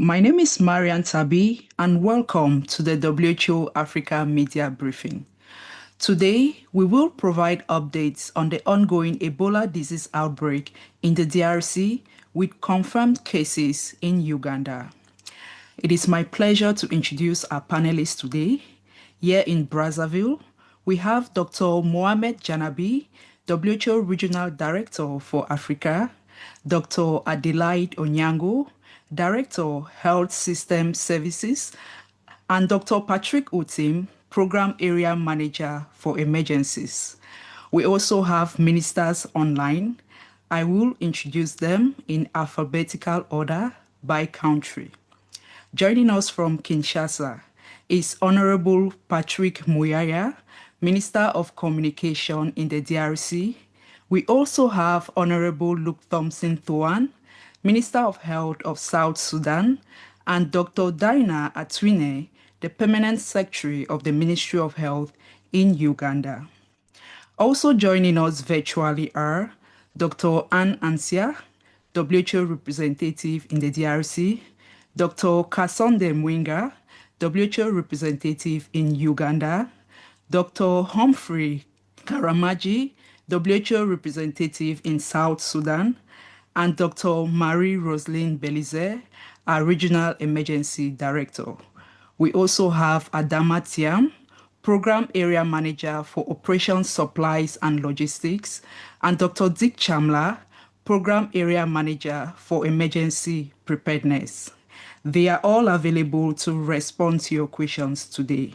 My name is Marian Tabi, and welcome to the WHO Africa Media Briefing. Today, we will provide updates on the ongoing Ebola disease outbreak in the DRC with confirmed cases in Uganda. It is my pleasure to introduce our panelists today. Here in Brazzaville, we have Dr. Mohamed Janabi, WHO Regional Director for Africa, Dr. Adelaide Onyango, Director, Health System Services, and Dr. Patrick Utim, Program Area Manager for Emergencies. We also have ministers online. I will introduce them in alphabetical order by country. Joining us from Kinshasa is Honorable Patrick Muyaya, Minister of Communication in the DRC. We also have Honorable Luke Thompson Thuan, Minister of Health of South Sudan, and Dr. Daina Atwine, the Permanent Secretary of the Ministry of Health in Uganda. Also joining us virtually are Dr. Anne Ansia, WHO representative in the DRC, Dr. Kasonde Mwinga, WHO representative in Uganda, Dr. Humphrey Karamaji, WHO representative in South Sudan, and Dr. Marie-Roseline Belize, our Regional Emergency Director. We also have Adama Tiam, Program Area Manager for Operations, Supplies and Logistics, and Dr. Dick Chamla, Program Area Manager for Emergency Preparedness. They are all available to respond to your questions today.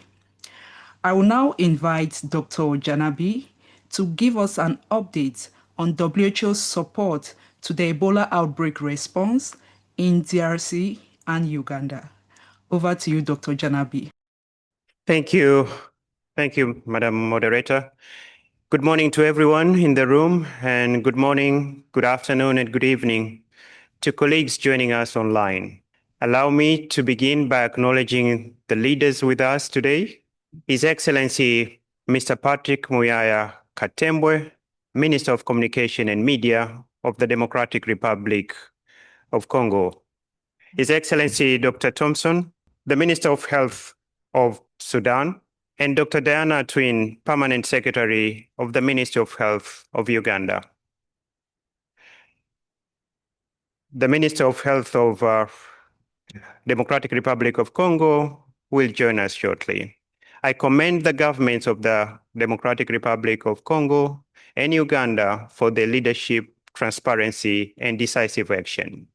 I will now invite Dr. Janabi to give us an update on WHO's support to the Ebola outbreak response in DRC and Uganda. Over to you, Dr. Janabi. Thank you. Thank you, Madam Moderator. Good morning to everyone in the room, and good morning, good afternoon, and good evening to colleagues joining us online. Allow me to begin by acknowledging the leaders with us today. His Excellency, Mr. Patrick Muyaya Katembwe, Minister of Communication and Media of the Democratic Republic of Congo. His Excellency, Dr. Thompson, the Minister of Health of Sudan, and Dr. Diana Twin, Permanent Secretary of the Ministry of Health of Uganda. The Minister of Health of Democratic Republic of Congo will join us shortly. I commend the governments of the Democratic Republic of Congo and Uganda for their leadership, transparency, and decisive action.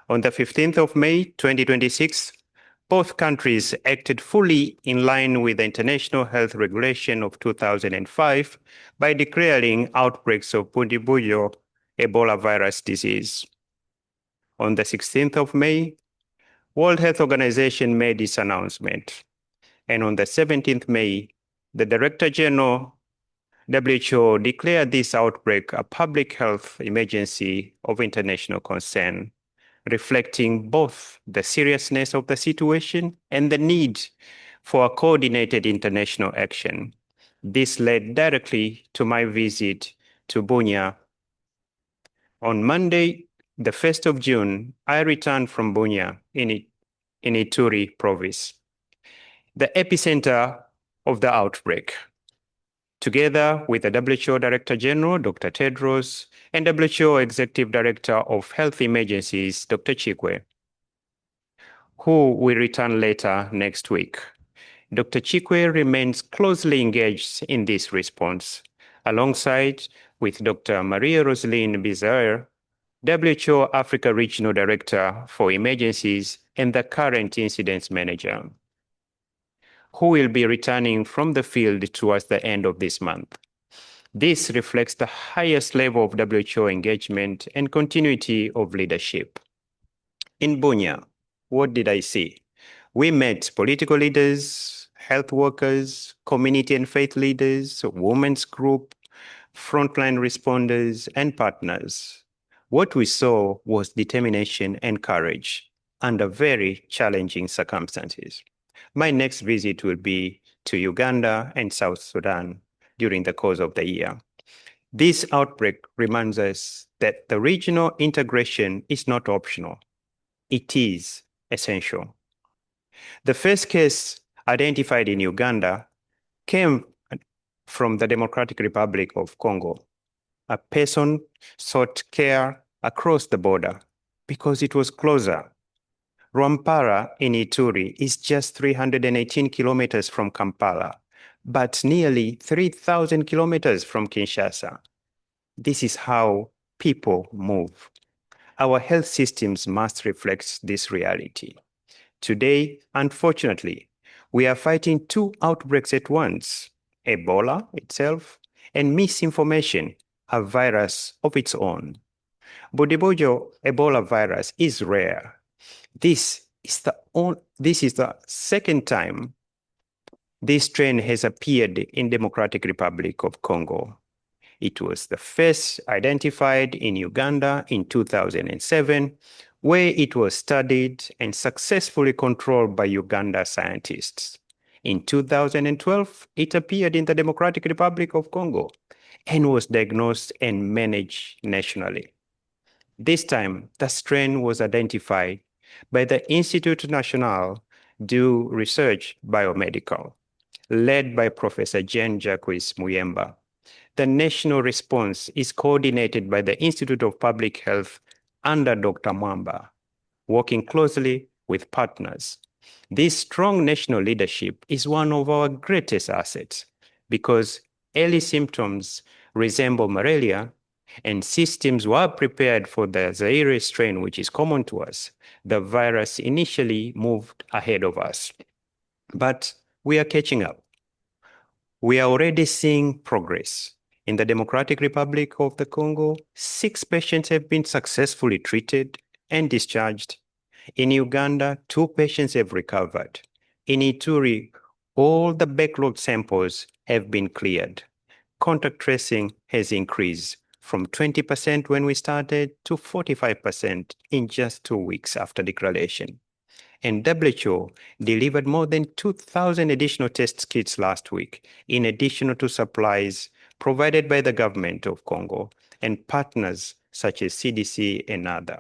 On the 15th of May, 2026, both countries acted fully in line with the International Health Regulation of 2005 by declaring outbreaks of Bundibugyo Ebola virus disease. On the 16th of May, World Health Organization made its announcement. And on the 17th May, the Director General WHO declared this outbreak a public health emergency of international concern, reflecting both the seriousness of the situation and the need for a coordinated international action. This led directly to my visit to Bunia. On Monday, the 1st of June, I returned from Bunia in Ituri province, the epicenter of the outbreak, together with the WHO Director General, Dr. Tedros, and WHO Executive Director of Health Emergencies, Dr. Chikwe, who will return later next week. Dr. Chikwe remains closely engaged in this response, alongside with Dr. Marie-Roseline Belize, WHO Africa Regional Director for Emergencies and the current Incidents Manager, who will be returning from the field towards the end of this month. This reflects the highest level of WHO engagement and continuity of leadership. In Bunia, what did I see? We met political leaders, health workers, community and faith leaders, women's group, frontline responders, and partners. What we saw was determination and courage under very challenging circumstances. My next visit will be to Uganda and South Sudan during the course of the year. This outbreak reminds us that the regional integration is not optional. it is essential. The first case identified in Uganda came from the Democratic Republic of Congo. A person sought care across the border because it was closer. Rwampara in Ituri is just 318 kilometers from Kampala, but nearly 3,000 kilometers from Kinshasa. This is how people move. Our health systems must reflect this reality. Today, unfortunately, we are fighting two outbreaks at once, Ebola itself and misinformation, a virus of its own. Bundibugyo Ebola virus is rare. This is the second time this strain has appeared in Democratic Republic of Congo. It was the first identified in Uganda in 2007, where it was studied and successfully controlled by Uganda scientists. In 2012, it appeared in the Democratic Republic of Congo and was diagnosed and managed nationally. This time, the strain was identified by the Institut National du Research Biomedical, led by Professor Jean-Jacques Muyemba. The national response is coordinated by the Institute of Public Health under Dr. Mwamba, working closely with partners. This strong national leadership is one of our greatest assets because early symptoms resemble malaria and systems were prepared for the Zaire strain, which is common to us. The virus initially moved ahead of us, but we are catching up. We are already seeing progress. In the Democratic Republic of the Congo, 6 patients have been successfully treated and discharged. In Uganda, 2 patients have recovered. In Ituri, all the backlogged samples have been cleared. Contact tracing has increased from 20% when we started to 45% in just 2 weeks after declaration. And WHO delivered more than 2,000 additional test kits last week, in addition to supplies provided by the government of Congo and partners such as CDC and others.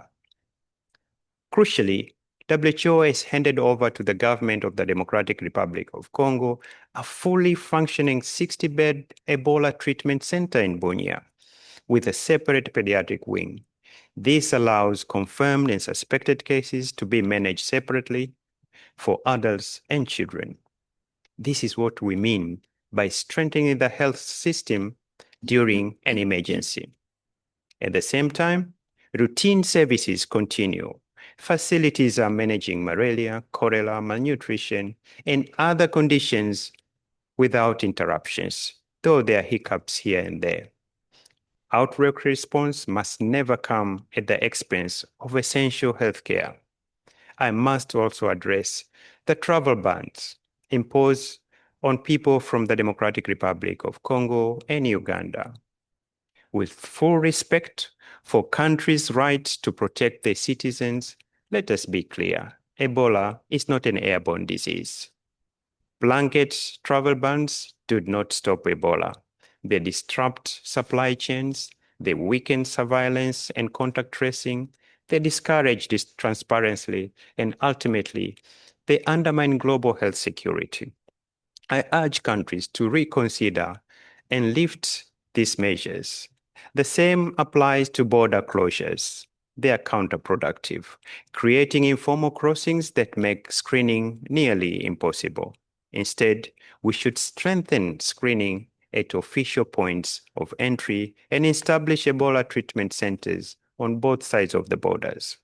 Crucially, WHO has handed over to the government of the Democratic Republic of Congo a fully functioning 60-bed Ebola treatment center in Bunia, with a separate pediatric wing. This allows confirmed and suspected cases to be managed separately for adults and children. This is what we mean by strengthening the health system during an emergency. At the same time, routine services continue. Facilities are managing malaria, cholera, malnutrition, and other conditions without interruptions, though there are hiccups here and there. Outbreak response must never come at the expense of essential healthcare. I must also address the travel bans imposed on people from the Democratic Republic of Congo and Uganda. With full respect for countries' right to protect their citizens, let us be clear, Ebola is not an airborne disease. Blanket travel bans do not stop Ebola. They disrupt supply chains, they weaken surveillance and contact tracing, they discourage this transparency, and ultimately, they undermine global health security. I urge countries to reconsider and lift these measures. The same applies to border closures. They are counterproductive, creating informal crossings that make screening nearly impossible. Instead, we should strengthen screening at official points of entry and establish Ebola treatment centers on both sides of the borders.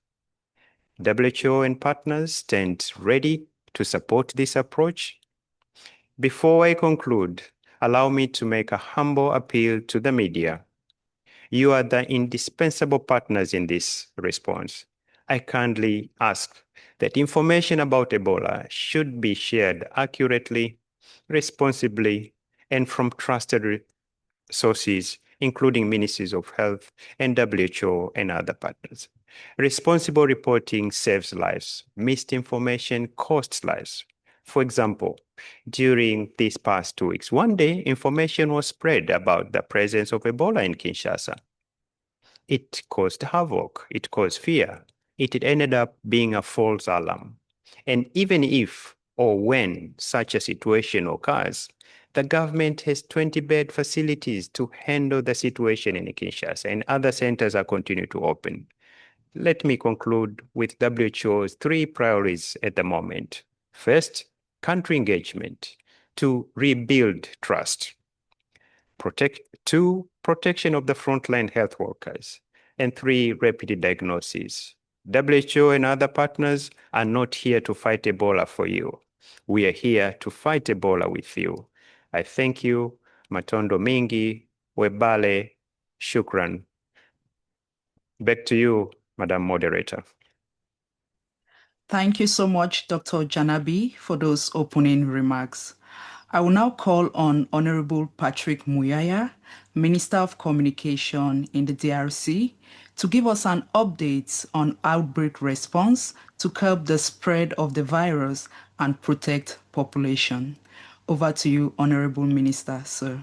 WHO and partners stand ready to support this approach. Before I conclude, allow me to make a humble appeal to the media. You are the indispensable partners in this response. I kindly ask that information about Ebola should be shared accurately, responsibly, and from trusted sources, including ministries of health and WHO and other partners. Responsible reporting saves lives. Misinformation costs lives. For example, during these past 2 weeks, one day information was spread about the presence of Ebola in Kinshasa. It caused havoc, it caused fear. it ended up being a false alarm. And even if or when such a situation occurs, the government has 20-bed facilities to handle the situation in Kinshasa, and other centers are continuing to open. Let me conclude with WHO's 3 priorities at the moment. First, country engagement to rebuild trust. 2, protection of the frontline health workers. And 3, rapid diagnosis. WHO and other partners are not here to fight Ebola for you. We are here to fight Ebola with you. I thank you. Matondo Mingi, Webale, Shukran. Back to you, Madam Moderator. Thank you so much, Dr. Janabi, for those opening remarks. I will now call on Honorable Patrick Muyaya, Minister of Communication in the DRC, to give us an update on outbreak response to curb the spread of the virus and protect population. Over to you, Honorable Minister, sir.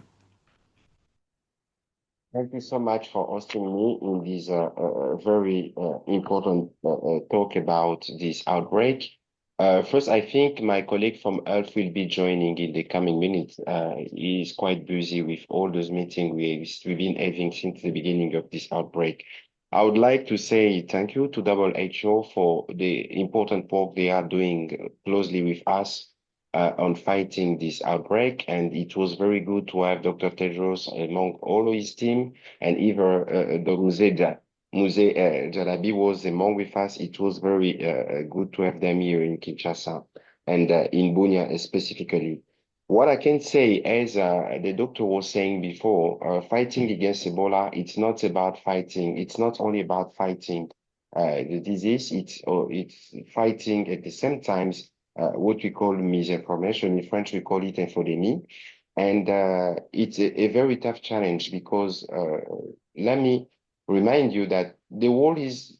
Thank you so much for hosting me in this very important talk about this outbreak. First, I think my colleague from Health will be joining in the coming minutes. He is quite busy with all those meetings we've been having since the beginning of this outbreak. I would like to say thank you to WHO for the important work they are doing closely with us on fighting this outbreak. And it was very good to have Dr. Tedros among all his team, and even Dr. Muse Jalabi was among with us. It was very good to have them here in Kinshasa and in Bunia specifically. What I can say, as the doctor was saying before, fighting against Ebola, it's not about fighting. It's not only about fighting the disease. It's fighting at the same time what we call misinformation. In French, we call it infodemie. And it's a very tough challenge because let me remind you that the world is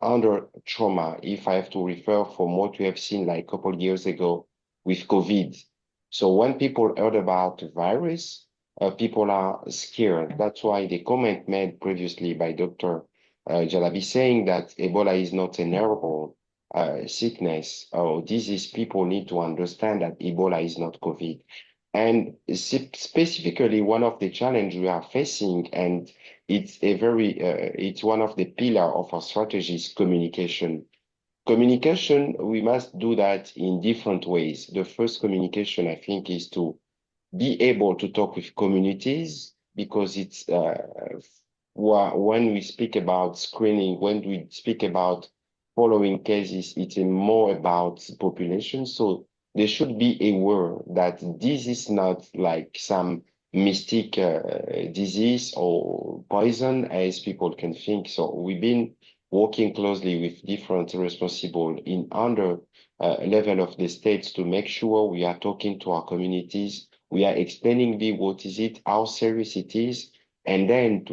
under trauma, if I have to refer from what we have seen like a couple of years ago with COVID. So when people heard about the virus, people are scared. That's why the comment made previously by Dr. Jalabi saying that Ebola is not an airborne sickness or disease, people need to understand that Ebola is not COVID. And specifically, one of the challenges we are facing, and it's one of the pillars of our strategy is communication. Communication, we must do that in different ways. The first communication, I think, is to be able to talk with communities because it's when we speak about screening, when we speak about following cases, it's more about population. So they should be aware that this is not like some mystic disease or poison as people can think. So we've been working closely with different responsible in under level of the states to make sure we are talking to our communities. We are explaining what is it, how serious it is, and then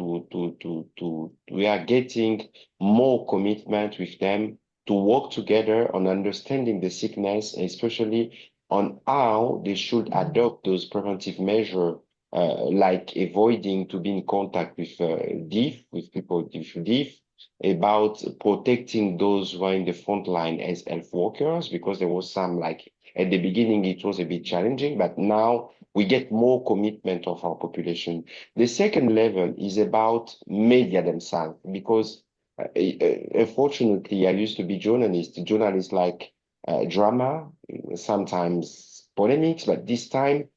we are getting more commitment with them to work together on understanding the sickness, especially on how they should adopt those preventive measures, like avoiding to be in contact with with people with DIF, about protecting those who are in the front line as health workers, because there was some, like at the beginning, it was a bit challenging, but now we get more commitment of our population. The second level is about media themselves, because unfortunately, I used to be journalist. Journalists like drama, sometimes polemics, but this time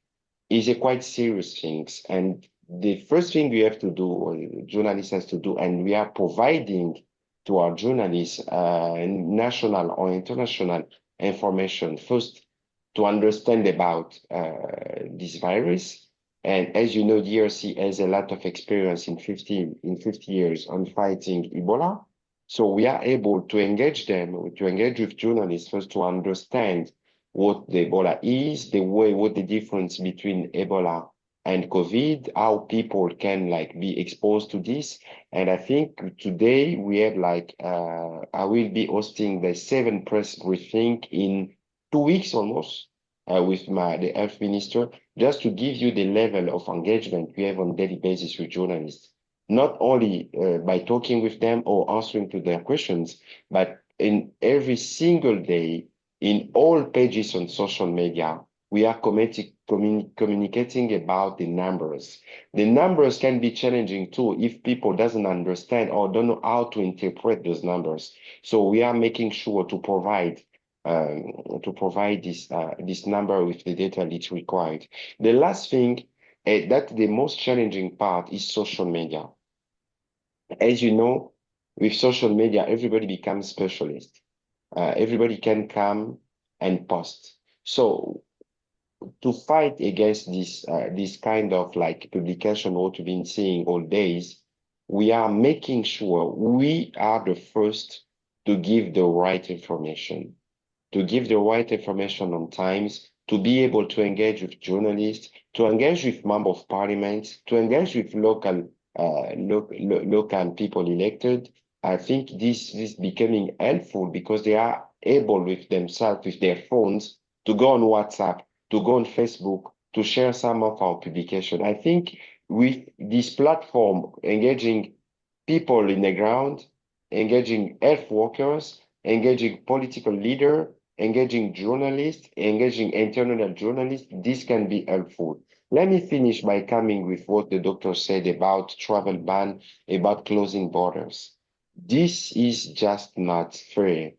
is a quite serious thing. And the first thing we have to do, or journalists has to do, and we are providing to our journalists national or international information. First, to understand about this virus. And as you know, DRC has a lot of experience in 50 years on fighting Ebola. So we are able to engage them, to engage with journalists first to understand what the Ebola is, what the difference between Ebola and COVID, how people can like be exposed to this. And I think today we have like, I will be hosting the 7th press briefing in 2 weeks almost with the health minister, just to give you the level of engagement we have on a daily basis with journalists. Not only by talking with them or answering to their questions, but in every single day, in all pages on social media, we are communicating about the numbers. The numbers can be challenging too if people doesn't understand or don't know how to interpret those numbers. So we are making sure to provide this number with the data that's required. The last thing, that the most challenging part is social media. As you know, with social media, everybody becomes specialist. Everybody can come and post. So to fight against this kind of like publication what we've been seeing all days, we are making sure we are the first to give the right information, on times, to be able to engage with journalists, to engage with members of parliament, to engage with local people elected. I think this is becoming helpful because they are able with themselves, with their phones, to go on WhatsApp, to go on Facebook, to share some of our publication. I think with this platform, engaging people in the ground, engaging health workers, engaging political leaders, engaging journalists, engaging international journalists, this can be helpful. Let me finish by coming with what the doctor said about travel ban, about closing borders. This is just not fair.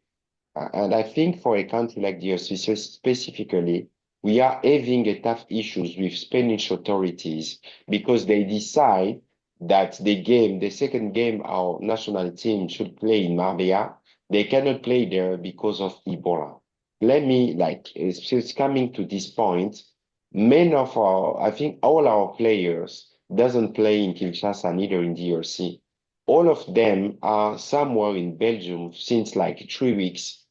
And I think for a country like the US specifically, we are having a tough issues with Spanish authorities because they decide that the second game our national team should play in Marbella, they cannot play there because of Ebola. Let me it's coming to this point. I think all our players doesn't play in Kinshasa, neither in DRC. All of them are somewhere in Belgium since like 3 weeks,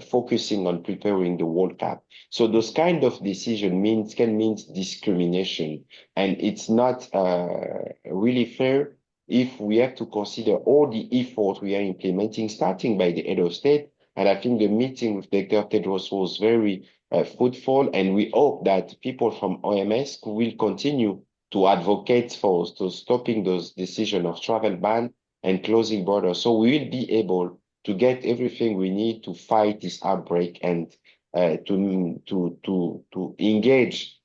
focusing on preparing the World Cup. So those kind of decision can mean discrimination, and it's not really fair if we have to consider all the effort we are implementing, starting by the head of state. And I think the meeting with Dr. Tedros was very fruitful, and we hope that people from OMS will continue to advocate for stopping those decisions of travel ban and closing borders. So we will be able to get everything we need to fight this outbreak and to engage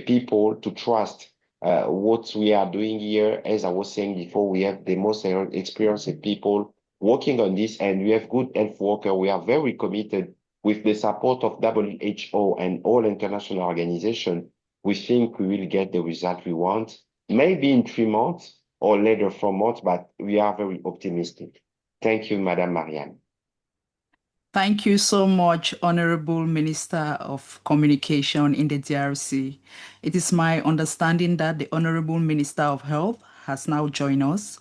people to trust what we are doing here. As I was saying before, we have the most experienced people working on this, and we have good health workers. We are very committed with the support of WHO and all international organizations. We think we will get the result we want, maybe in 3 months or later 4 months, but we are very optimistic. Thank you, Madam Marianne. Thank you so much, Honorable Minister of Communication in the DRC. It is my understanding that the Honorable Minister of Health has now joined us.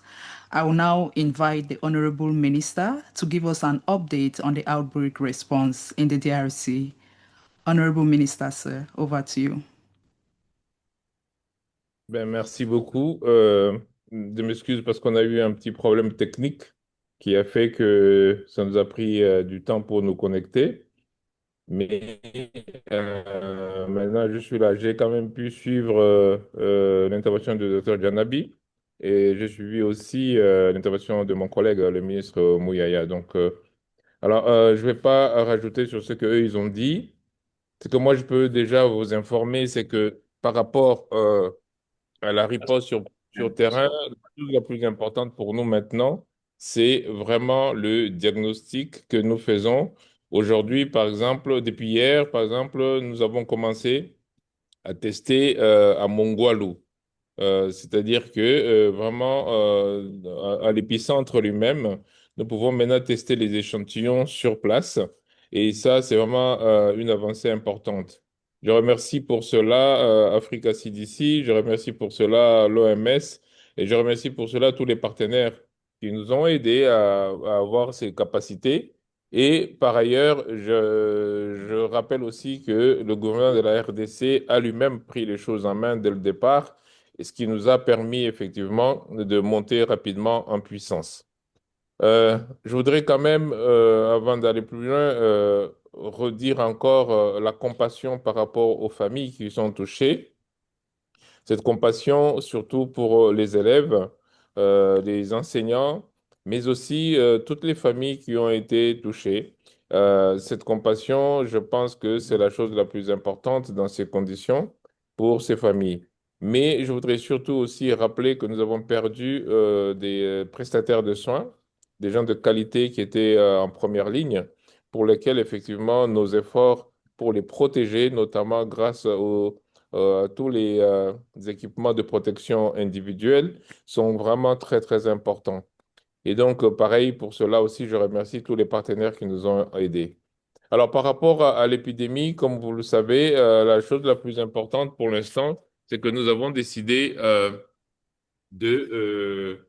I will now invite the Honorable Minister to give us an update on the outbreak response in the DRC. Honorable Minister, sir, over to you. Merci beaucoup. Je m'excuse parce qu'on a eu un petit problème technique qui a fait que ça nous a pris du temps pour nous connecter. Mais maintenant, je suis là. J'ai quand même pu suivre l'intervention du docteur Janabi et j'ai suivi aussi l'intervention de mon collègue, le ministre Mouyaya. Donc, je ne vais pas rajouter sur ce qu'eux, ils ont dit. Ce que moi, je peux déjà vous informer, c'est que par rapport à la riposte sur terrain, la chose la plus importante pour nous maintenant, c'est vraiment le diagnostic que nous faisons. Aujourd'hui, par exemple, depuis hier, par exemple, nous avons commencé à tester à Mongwalu. C'est-à-dire que vraiment, à l'épicentre lui-même, nous pouvons maintenant tester les échantillons sur place. Et ça, c'est vraiment une avancée importante. Je remercie pour cela Africa CDC, je remercie pour cela l'OMS et je remercie pour cela tous les partenaires qui nous ont aidés à avoir ces capacités. Et par ailleurs, je rappelle aussi que le gouvernement de la RDC a lui-même pris les choses en main dès le départ, et ce qui nous a permis effectivement de monter rapidement en puissance. Je voudrais quand même, avant d'aller plus loin, redire encore la compassion par rapport aux familles qui sont touchées. Cette compassion, surtout pour les élèves, les enseignants, mais aussi toutes les familles qui ont été touchées. Cette compassion, je pense que c'est la chose la plus importante dans ces conditions pour ces familles. Mais je voudrais surtout aussi rappeler que nous avons perdu des prestataires de soins, des gens de qualité qui étaient en première ligne, pour lesquels effectivement nos efforts pour les protéger, notamment grâce à tous les équipements de protection individuelle, sont vraiment très, très importants. Et donc, pareil, pour cela aussi, je remercie tous les partenaires qui nous ont aidés. Alors, par rapport à l'épidémie, comme vous le savez, la chose la plus importante pour l'instant, c'est que nous avons décidé de,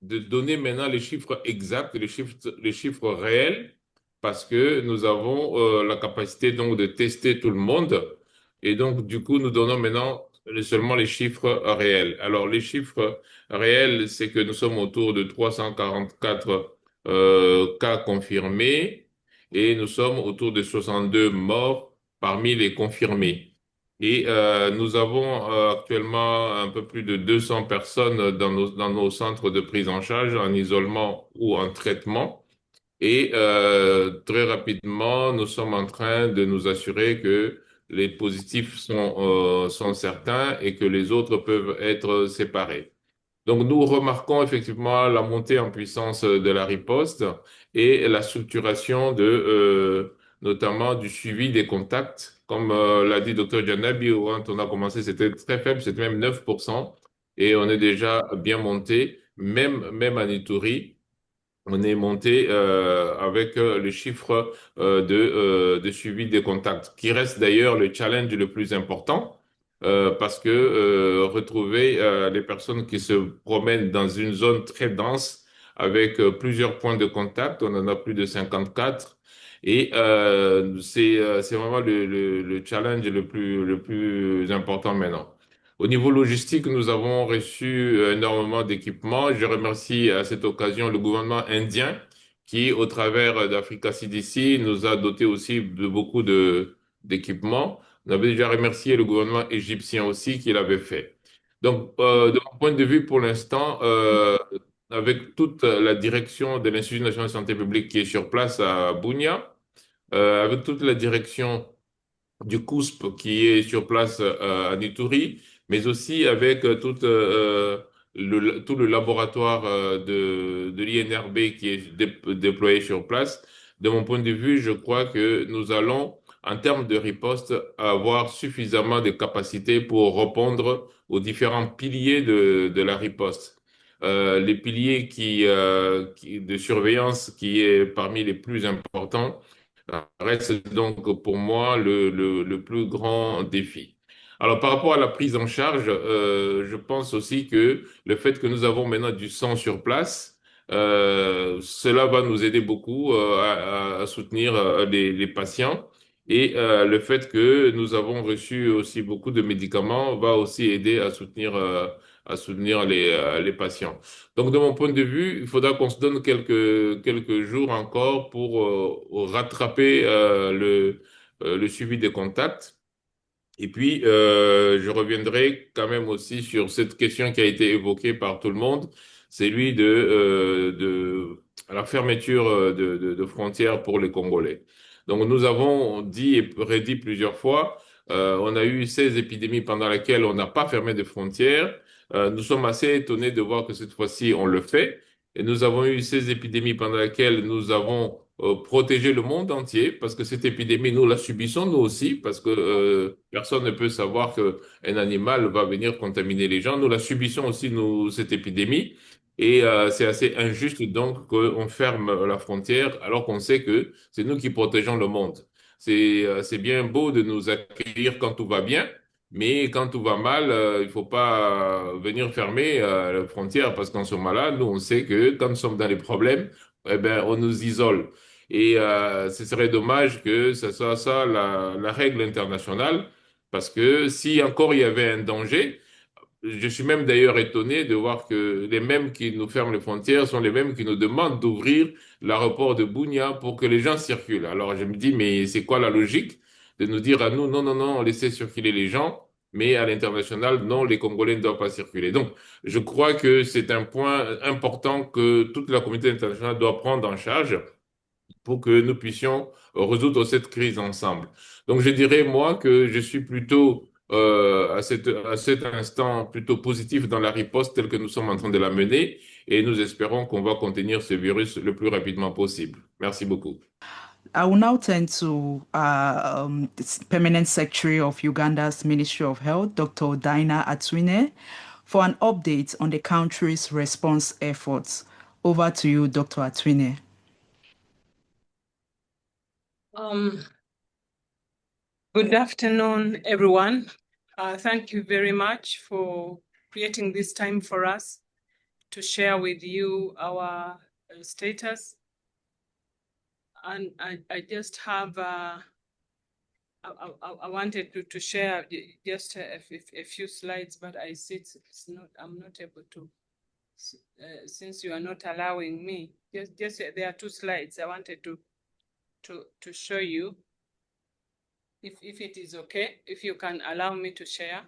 de donner maintenant les chiffres exacts, les chiffres réels, parce que nous avons la capacité donc de tester tout le monde. Et donc, du coup, nous donnons maintenant seulement les chiffres réels. Alors, les chiffres réels, c'est que nous sommes autour de 344 cas confirmés et nous sommes autour de 62 morts parmi les confirmés. Et nous avons actuellement un peu plus de 200 personnes dans nos centres de prise en charge, en isolement ou en traitement. Et très rapidement, nous sommes en train de nous assurer que les positifs sont certains et que les autres peuvent être séparés. Donc, nous remarquons effectivement la montée en puissance de la riposte et la structuration notamment du suivi des contacts. Comme l'a dit Dr. Janabi, quand on a commencé, c'était très faible, c'était même 9%, et on est déjà bien monté, même à Ituri. On est monté avec le chiffre de suivi des contacts, qui reste d'ailleurs le challenge le plus important, parce que retrouver les personnes qui se promènent dans une zone très dense avec plusieurs points de contact, on en a plus de 54, et c'est vraiment le challenge le plus important maintenant. Au niveau logistique, nous avons reçu énormément d'équipements. Je remercie à cette occasion le gouvernement indien qui, au travers d'Africa CDC, nous a doté aussi de beaucoup d'équipements. On avait déjà remercié le gouvernement égyptien aussi qui l'avait fait. Donc, de mon point de vue, pour l'instant, avec toute la direction de l'Institut national de santé publique qui est sur place à Bunia, avec toute la direction du COUSP qui est sur place à Ituri, mais aussi avec tout le laboratoire de l'INRB qui est déployé sur place. De mon point de vue, je crois que nous allons, en termes de riposte, avoir suffisamment de capacités pour répondre aux différents piliers de la riposte. Les piliers de surveillance qui est parmi les plus importants reste donc pour moi le plus grand défi. Alors par rapport à la prise en charge, je pense aussi que le fait que nous avons maintenant du sang sur place, cela va nous aider beaucoup à soutenir les patients. Et le fait que nous avons reçu aussi beaucoup de médicaments va aussi aider à soutenir les patients. Donc, de mon point de vue, il faudra qu'on se donne quelques jours encore pour rattraper le suivi des contacts. Et puis, je reviendrai quand même aussi sur cette question qui a été évoquée par tout le monde, c'est lui de la fermeture de frontières pour les Congolais. Donc, nous avons dit et redit plusieurs fois, on a eu 16 épidémies pendant lesquelles on n'a pas fermé de frontières. Nous sommes assez étonnés de voir que cette fois-ci, on le fait. Et nous avons eu 16 épidémies pendant lesquelles nous avons protégé le monde entier, parce que cette épidémie, nous la subissons nous aussi, parce que personne ne peut savoir qu'un animal va venir contaminer les gens. Nous la subissons aussi, nous, cette épidémie. Et c'est assez injuste donc qu'on ferme la frontière alors qu'on sait que c'est nous qui protégeons le monde. C'est bien beau de nous accueillir quand tout va bien, mais quand tout va mal, il faut pas venir fermer la frontière parce qu'en ce moment-là, nous, on sait que quand nous sommes dans les problèmes, eh ben, on nous isole. Et ce serait dommage que ce soit ça la règle internationale, parce que si encore il y avait un danger, je suis même d'ailleurs étonné de voir que les mêmes qui nous ferment les frontières sont les mêmes qui nous demandent d'ouvrir l'aéroport de Bunia pour que les gens circulent. Alors je me dis, mais c'est quoi la logique de nous dire à nous, non, non, non, laissez circuler les gens, mais à l'international, non, les Congolais ne doivent pas circuler. Donc, je crois que c'est un point important que toute la communauté internationale doit prendre en charge pour que nous puissions résoudre cette crise ensemble. Donc, je dirais, moi, que je suis plutôt, à cet instant, plutôt positif dans la riposte telle que nous sommes en train de la mener, et nous espérons qu'on va contenir ce virus le plus rapidement possible. Merci beaucoup. I will now turn to the Permanent Secretary of Uganda's Ministry of Health, Dr. Dinah Atwine, for an update on the country's response efforts. Over to you, Dr. Atwine. Good afternoon, everyone. Thank you very much for creating this time for us to share with you our status. And I just have, I wanted to share just a few slides, but I see I'm not able to, since you are not allowing me, just there are 2 slides I wanted to show you. If it is okay, if you can allow me to share.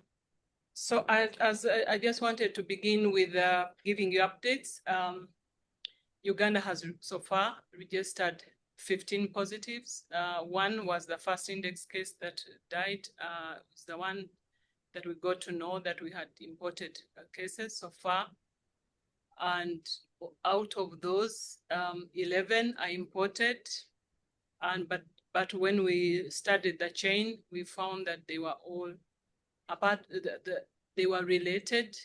So I just wanted to begin with giving you updates. Uganda has so far registered 15 positives. One was the first index case that died. It's the one that we got to know that we had imported cases so far. And out of those, 11 are imported. But when we studied the chain, we found that they were all apart. They were related.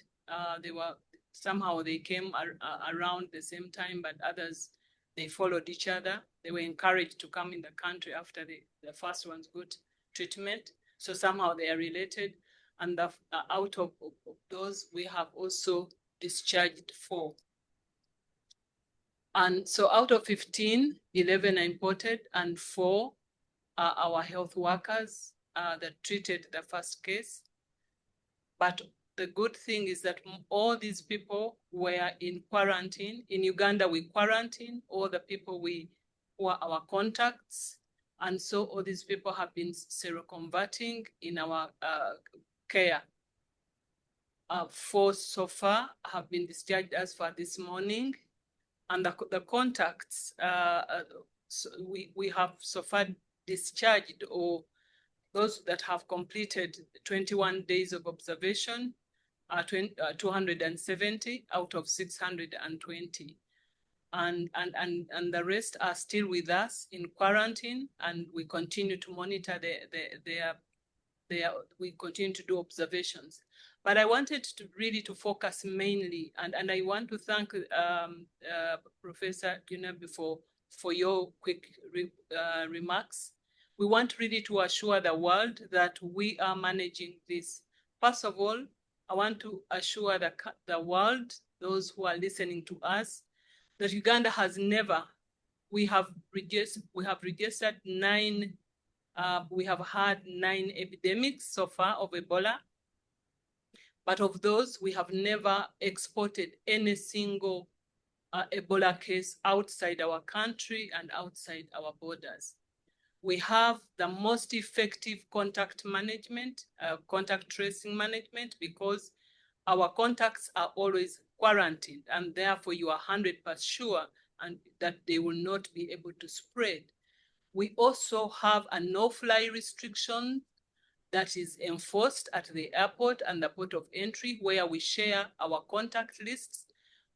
Somehow they came around the same time, but others, they followed each other. They were encouraged to come in the country after the first ones got treatment. So somehow they are related. And out of those, we have also discharged 4. And so out of 15, 11 are imported and 4 are our health workers that treated the first case. But the good thing is that all these people were in quarantine. In Uganda, we quarantine all the people who are our contacts. And so all these people have been seroconverting in our care. 4 so far have been discharged as for this morning. And the contacts, so we have so far discharged, or those that have completed 21 days of observation, 270 out of 620. And the rest are still with us in quarantine, and we continue to monitor we continue to do observations. But I wanted to really focus mainly, and I want to thank Professor Gunabi for your quick remarks. We want really to assure the world that we are managing this. First of all, I want to assure the world, those who are listening to us, that Uganda has never, we have registered 9, we have had 9 epidemics so far of Ebola. But of those, we have never exported any single Ebola case outside our country and outside our borders. We have the most effective contact management, contact tracing management, because our contacts are always quarantined, and therefore you are 100% sure that they will not be able to spread. We also have a no-fly restriction that is enforced at the airport and the port of entry, where we share our contact lists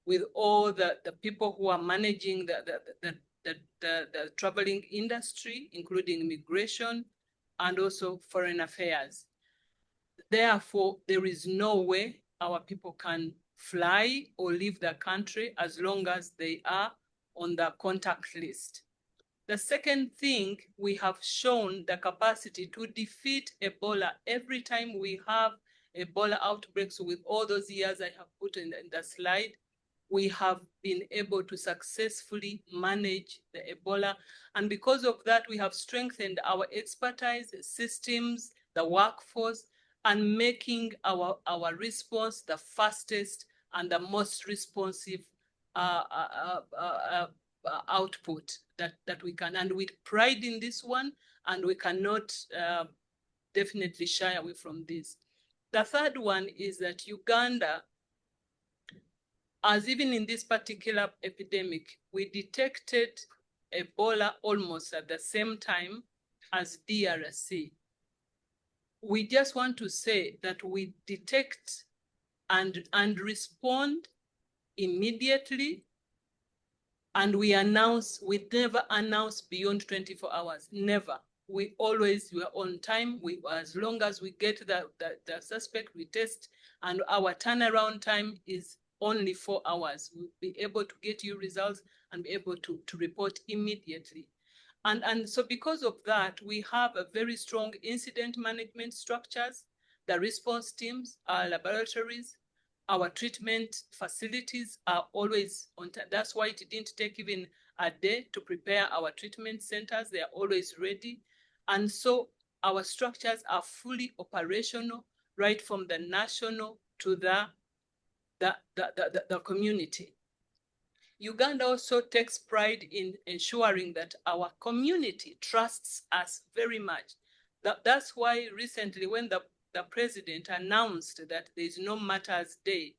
with all the people who are managing the traveling industry, including immigration and also foreign affairs. Therefore, there is no way our people can fly or leave the country as long as they are on the contact list. The second thing, we have shown the capacity to defeat Ebola. Every time we have Ebola outbreaks, with all those years I have put in the slide, we have been able to successfully manage the Ebola. And because of that, we have strengthened our expertise, systems, the workforce, and making our response the fastest and the most responsive output that we can. And with pride in this one, and we cannot definitely shy away from this. The third one is that Uganda, as even in this particular epidemic, we detected Ebola almost at the same time as DRC. We just want to say that we detect and respond immediately, and we never announce beyond 24 hours, never. We are on time. As long as we get the suspect, we test, and our turnaround time is only 4 hours. We'll be able to get you results and be able to report immediately. And so because of that, we have a very strong incident management structures, the response teams, our laboratories, our treatment facilities are always on time. That's why it didn't take even a day to prepare our treatment centers. They are always ready. And so our structures are fully operational, right from the national to the community. Uganda also takes pride in ensuring that our community trusts us very much. That's why recently when the president announced that there is no Matters Day,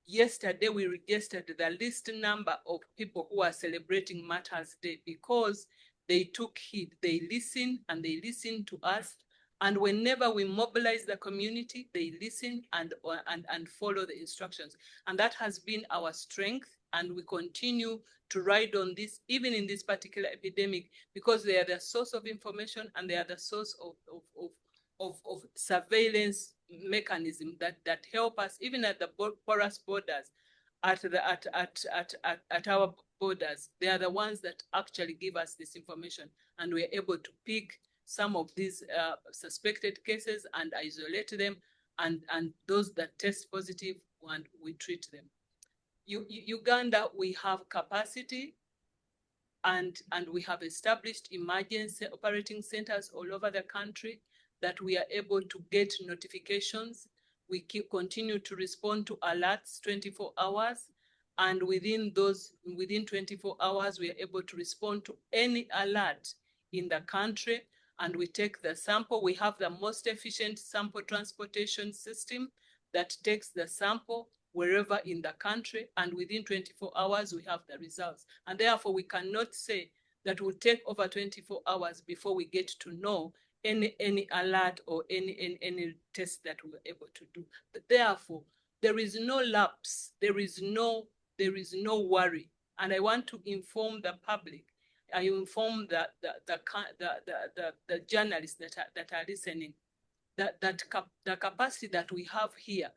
yesterday we registered the least number of people who are celebrating Matters Day because they took heed, they listen and they listen to us. And whenever we mobilize the community, they listen and follow the instructions. And that has been our strength. And we continue to ride on this, even in this particular epidemic, because they are the source of information and they are the source of surveillance mechanism that help us, even at the porous borders, at our borders. They are the ones that actually give us this information, and we're able to pick some of these suspected cases and isolate them, and those that test positive, and we treat them. Uganda, we have capacity, and we have established emergency operating centers all over the country that we are able to get notifications. We continue to respond to alerts 24 hours, and within 24 hours, we are able to respond to any alert in the country, and we take the sample. We have the most efficient sample transportation system that takes the sample wherever in the country, and within 24 hours, we have the results. And therefore, we cannot say that will take over 24 hours before we get to know any alert or any test that we were able to do. But therefore, there is no lapse, there is no worry. And I want to inform the public, I inform the journalists that are listening, that the capacity that we have here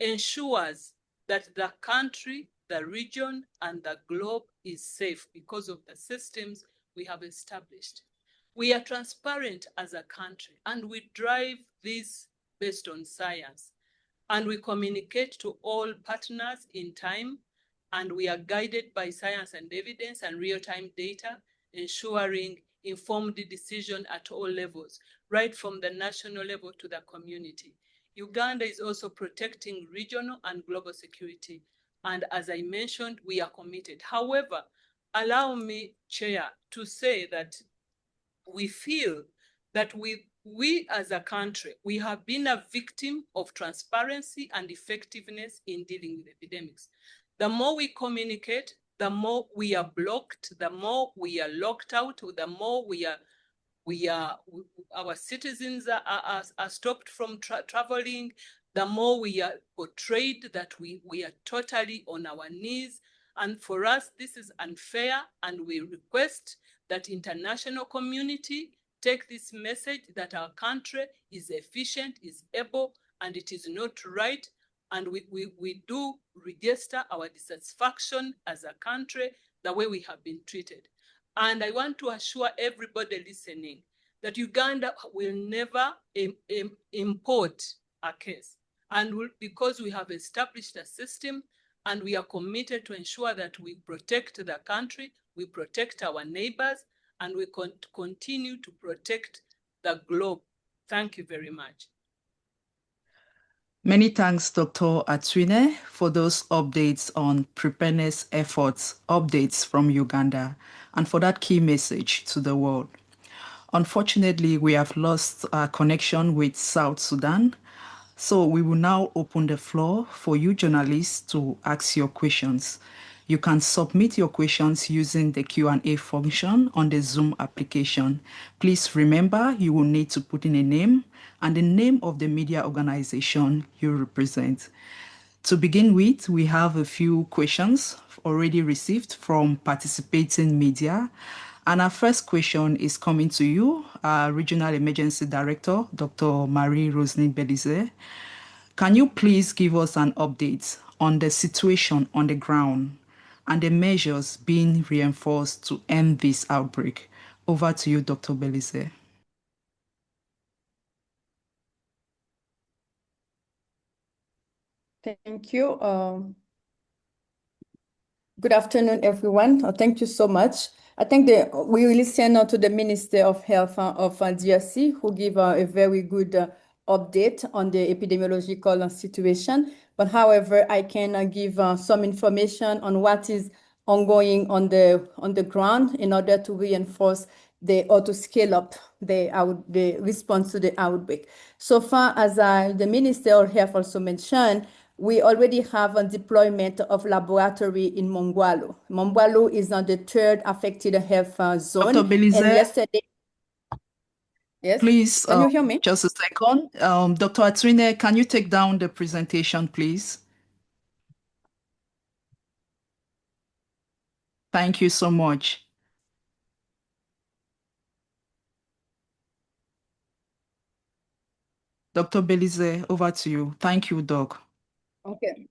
ensures that the country, the region, and the globe is safe because of the systems we have established. We are transparent as a country, and we drive this based on science. And we communicate to all partners in time, and we are guided by science and evidence and real-time data, ensuring informed decision at all levels, right from the national level to the community. Uganda is also protecting regional and global security. And as I mentioned, we are committed. However, allow me, Chair, to say that we feel that we as a country, we have been a victim of transparency and effectiveness in dealing with epidemics. The more we communicate, the more we are blocked, the more we are locked out, the more our citizens are stopped from traveling, the more we are portrayed that we are totally on our knees. And for us, this is unfair, and we request that international community take this message that our country is efficient, is able, and it is not right. And we do register our dissatisfaction as a country the way we have been treated. And I want to assure everybody listening that Uganda will never import a case. And because we have established a system, and we are committed to ensure that we protect the country, we protect our neighbors, and we continue to protect the globe. Thank you very much. Many thanks, Dr. Atwine, for those updates on preparedness efforts, updates from Uganda, and for that key message to the world. Unfortunately, we have lost our connection with South Sudan. So we will now open the floor for you journalists to ask your questions. You can submit your questions using the Q&A function on the Zoom application. Please remember you will need to put in a name and the name of the media organization you represent. To begin with, we have a few questions already received from participating media. And our first question is coming to you, Regional Emergency Director, Dr. Marie-Roselyne Belize. Can you please give us an update on the situation on the ground and the measures being reinforced to end this outbreak? Over to you, Dr. Belize. Thank you. Good afternoon, everyone. Thank you so much. I think we will listen to the Minister of Health of DRC, who give a very good update on the epidemiological situation. But however, I can give some information on what is ongoing on the ground in order to reinforce or to scale up the response to the outbreak. So far as the Minister of Health also mentioned, we already have a deployment of laboratory in Mongwalo. Mongwalo is on the third affected health zone. Dr. Belize, and yesterday, yes, please, can you hear me? just a second. Dr. Atrine, can you take down the presentation, please? Thank you so much. Dr. Belize, over to you. Thank you, Doc. Okay.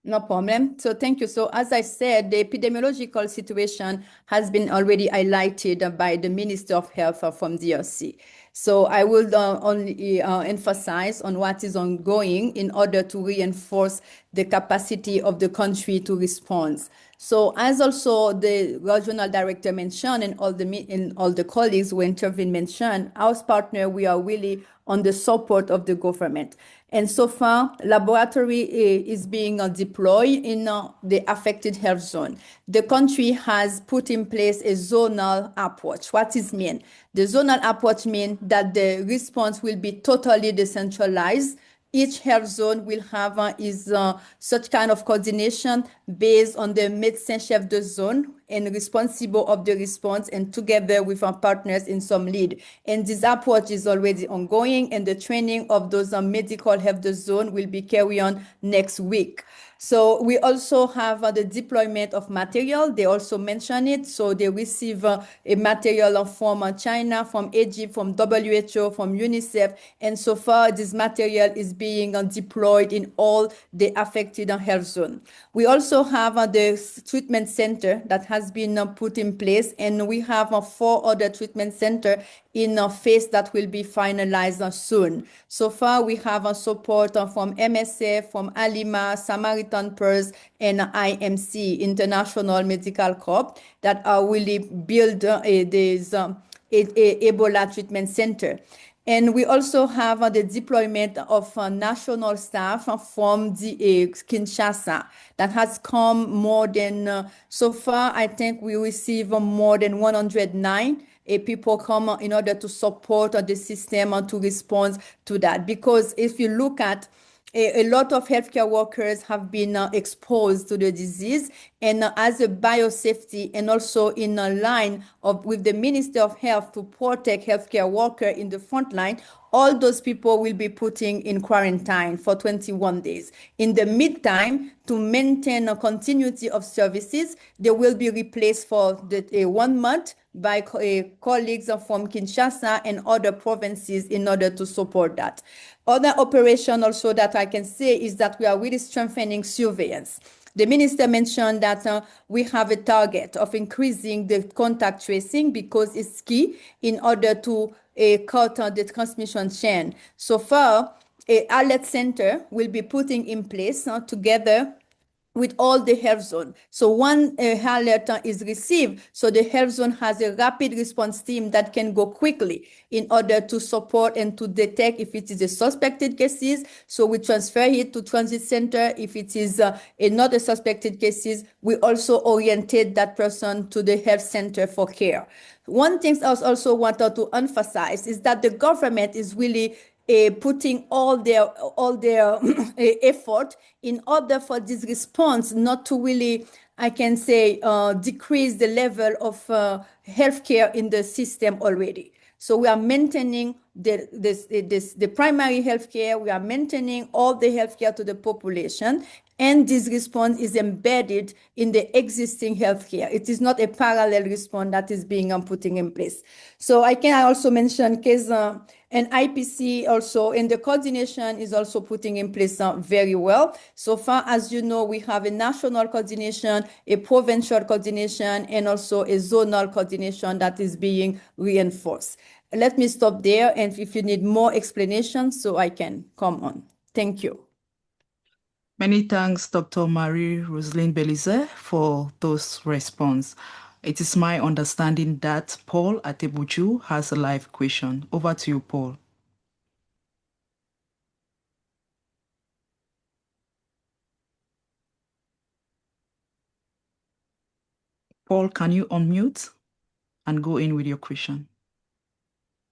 No problem. So thank you. So as I said, the epidemiological situation has been already highlighted by the Minister of Health from DRC. So I will only emphasize on what is ongoing in order to reinforce the capacity of the country to respond. So as also the regional director mentioned and all the colleagues who intervened mentioned, our partner, we are really on the support of the government. And so far, laboratory is being deployed in the affected health zone. The country has put in place a zonal approach. What does it mean? The zonal approach means that the response will be totally decentralized. Each health zone will have such kind of coordination based on the medecin chef de zone and responsible of the response and together with our partners in some lead. And this approach is already ongoing and the training of those medical health de zone will be carried on next week. So we also have the deployment of material. They also mention it. So they receive a material from China, from Egypt, from WHO, from UNICEF. And so far, this material is being deployed in all the affected health zone. We also have the treatment center that has been put in place. And we have 4 other treatment centers in a phase that will be finalized soon. So far, we have support from MSF, from Alima, Samaritan Purse, and IMC, International Medical Corps, that are really build this Ebola treatment center. And we also have the deployment of national staff from the Kinshasa that has come more than, so far, I think we receive more than 109 people come in order to support the system and to respond to that. Because if you look at a lot of healthcare workers have been exposed to the disease, and as a biosafety and also in a line with the Minister of Health to protect healthcare workers in the front line, all those people will be putting in quarantine for 21 days. In the meantime, to maintain a continuity of services, they will be replaced for 1 month by colleagues from Kinshasa and other provinces in order to support that. Other operation also that I can say is that we are really strengthening surveillance. The minister mentioned that we have a target of increasing the contact tracing because it's key in order to cut the transmission chain. So far, an alert center will be putting in place together with all the health zone. So one alert is received, so the health zone has a rapid response team that can go quickly in order to support and to detect if it is a suspected cases. So we transfer it to transit center. If it is not suspected cases, we also orientate that person to the health center for care. One thing I also wanted to emphasize is that the government is really putting all their effort in order for this response not to really, I can say, decrease the level of healthcare in the system already. So we are maintaining the primary healthcare. We are maintaining all the healthcare to the population, and this response is embedded in the existing healthcare. It is not a parallel response that is being putting in place. So I can also mention case and IPC also, and the coordination is also putting in place very well. So far as you know, we have a national coordination, a provincial coordination, and also a zonal coordination that is being reinforced. Let me stop there, and if you need more explanation, so I can come on. Thank you. Many thanks, Dr. Marie-Roseline Belize, for those response. It is my understanding that Paul Atebuju has a live question. Over to you, Paul. Paul, can you unmute and go in with your question?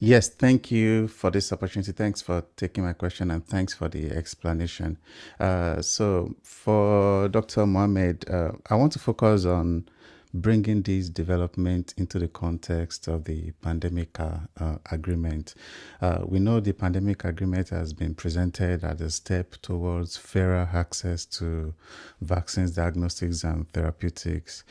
Yes, thank you for this opportunity. Thanks for taking my question and thanks for the explanation. So for Dr. Mohamed, I want to focus on bringing this development into the context of the pandemic agreement. We know the pandemic agreement has been presented as a step towards fairer access to vaccines, diagnostics, and therapeutics.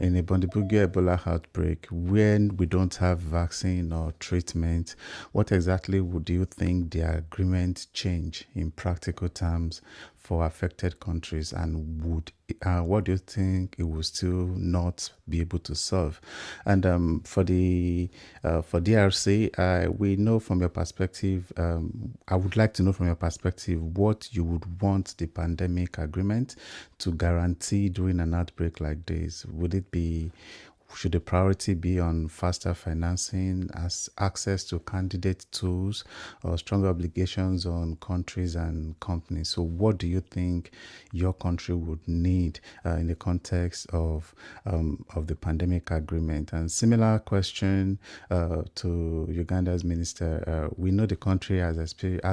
In a Bundibugyo Ebola outbreak, when we don't have vaccine or treatment, what exactly would you think the agreement change in practical terms for affected countries, and what do you think it will still not be able to solve? And for DRC, we know from your perspective, I would like to know from your perspective what you would want the pandemic agreement to guarantee during an outbreak like this. Should the priority be on faster financing, as access to candidate tools, or stronger obligations on countries and companies? So what do you think your country would need in the context of the pandemic agreement? And similar question to Uganda's minister. We know the country has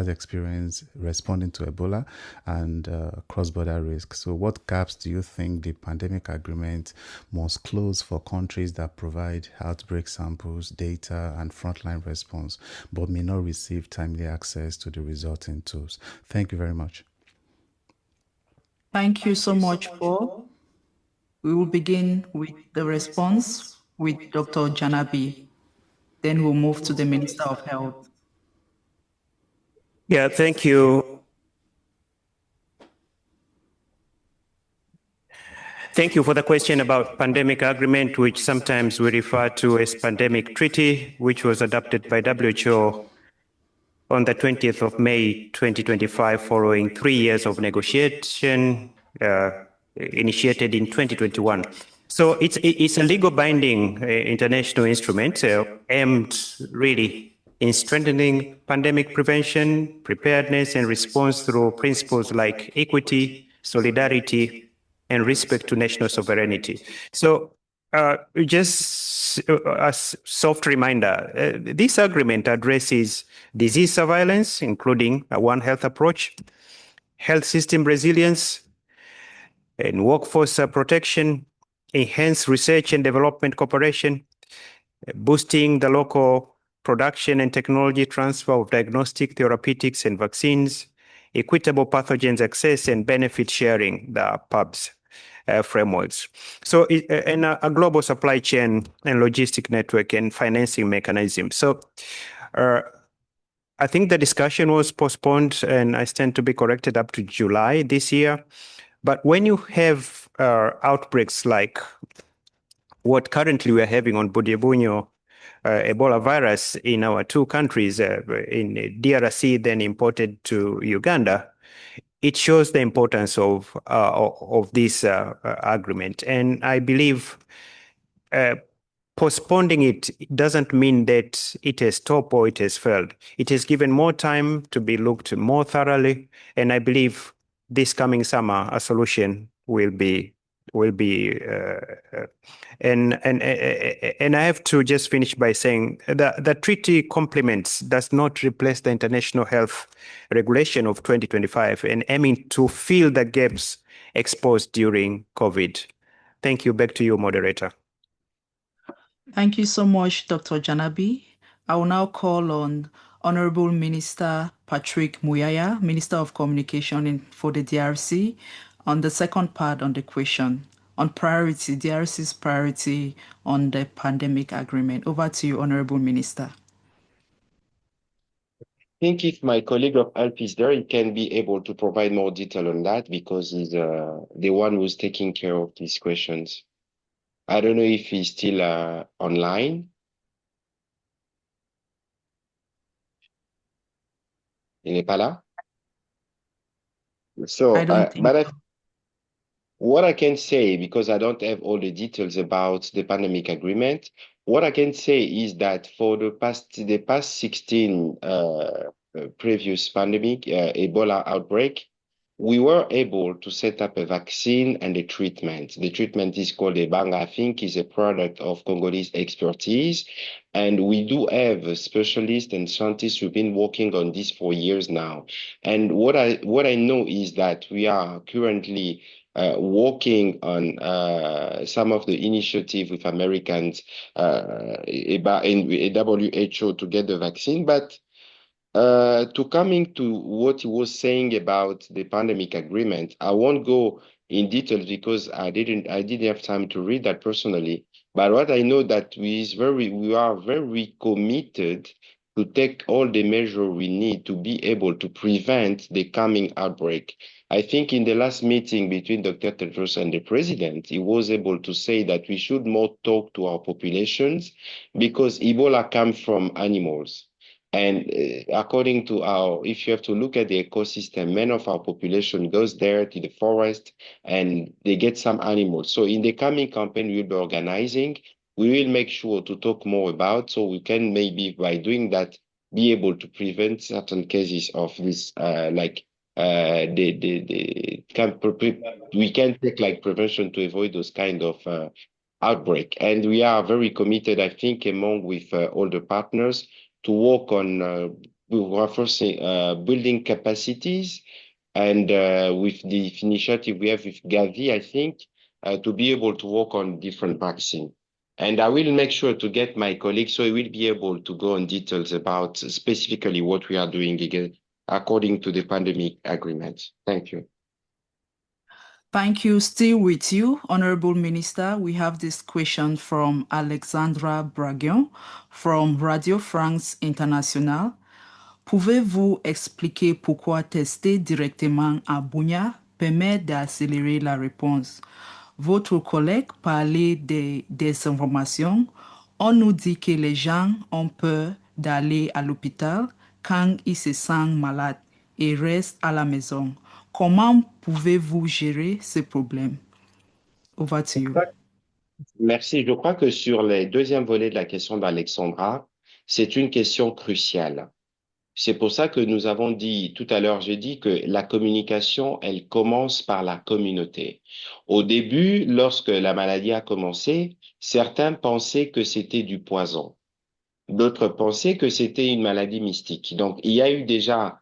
experience responding to Ebola and cross-border risk. So what gaps do you think the pandemic agreement must close for countries that provide outbreak samples, data, and frontline response, but may not receive timely access to the resulting tools? Thank you very much. Thank you so much, Paul. We will begin with the response with Dr. Janabi. Then we'll move to the Minister of Health. Yeah, thank you. Thank you for the question about pandemic agreement, which sometimes we refer to as pandemic treaty, which was adopted by WHO on the 20th of May, 2025, following 3 years of negotiation initiated in 2021. So it's a legal binding international instrument aimed really in strengthening pandemic prevention, preparedness, and response through principles like equity, solidarity, and respect to national sovereignty. So just a soft reminder, this agreement addresses disease surveillance, including a One Health approach, health system resilience, and workforce protection, enhanced research and development cooperation, boosting the local production and technology transfer of diagnostic, therapeutics, and vaccines, equitable pathogens access, and benefit sharing, the PABs. Frameworks. So, and a global supply chain and logistic network and financing mechanism. So, I think the discussion was postponed, and I stand to be corrected, up to July this year. But when you have outbreaks like what currently we are having on Bundibugyo Ebola virus in our two countries, in DRC, then imported to Uganda, it shows the importance of this agreement. And I believe postponing it doesn't mean that it has stopped or it has failed. It has given more time to be looked more thoroughly. And I believe this coming summer, a solution will be will be and I have to just finish by saying the treaty complements, does not replace the international health regulation of 2025 and aiming to fill the gaps exposed during COVID. Thank you. Back to you, moderator. Thank you so much, Dr. Janabi. I will now call on Honorable Minister Patrick Muyaya, Minister of Communication for the DRC, on the second part on the question on priority, DRC's priority on the pandemic agreement. Over to you, Honorable Minister. I think if my colleague of ALP is there, he can be able to provide more detail on that because he's the one who's taking care of these questions. I don't know if he's still online. Il n'est pas là? So, I don't think so. What I can say, because I don't have all the details about the pandemic agreement, what I can say is that for the past 16 previous pandemic, Ebola outbreak, we were able to set up a vaccine and a treatment. The treatment is called Ebanga, I think is a product of Congolese expertise. And we do have specialists and scientists who've been working on this for years now. And what I know is that we are currently working on some of the initiative with Americans in WHO to get the vaccine. But to coming to what he was saying about the pandemic agreement, I won't go in details because I didn't have time to read that personally. But what I know that we are very committed to take all the measures we need to be able to prevent the coming outbreak. I think in the last meeting between Dr. Tedros and the president, he was able to say that we should more talk to our populations because Ebola comes from animals. And according to if you have to look at the ecosystem, many of our population goes there to the forest and they get some animals. So in the coming campaign we'll be organizing, we will make sure to talk more about, so we can maybe by doing that, be able to prevent certain cases of this, we can take like prevention to avoid those kind of outbreak. And we are very committed, I think, among with all the partners to work on building capacities and with the initiative we have with Gavi, I think, to be able to work on different vaccines. And I will make sure to get my colleagues so he will be able to go on details about specifically what we are doing again according to the pandemic agreement. Thank you. Thank you. Still with you, Honorable Minister. We have this question from Alexandra Braguion from Radio France Internationale. Pouvez-vous expliquer pourquoi tester directement à Bunia permet d'accélérer la réponse? Votre collègue parlait des désinformations. On nous dit que les gens ont peur d'aller à l'hôpital quand ils se sentent malades et restent à la maison. Comment pouvez-vous gérer ce problème? Over to you. Merci. Je crois que sur les deuxième volet de la question d'Alexandra, c'est une question cruciale. C'est pour ça que nous avons dit tout à l'heure, j'ai dit que la communication, elle commence par la communauté. Au début, lorsque la maladie a commencé, certains pensaient que c'était du poison. D'autres pensaient que c'était une maladie mystique. Donc, il y a eu déjà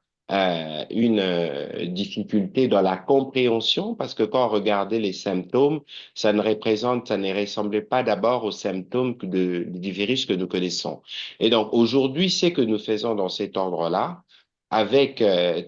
une difficulté dans la compréhension parce que quand on regardait les symptômes, ça ne ressemblait pas d'abord aux symptômes du virus que nous connaissons. Et donc, aujourd'hui, ce que nous faisons dans cet ordre-là, avec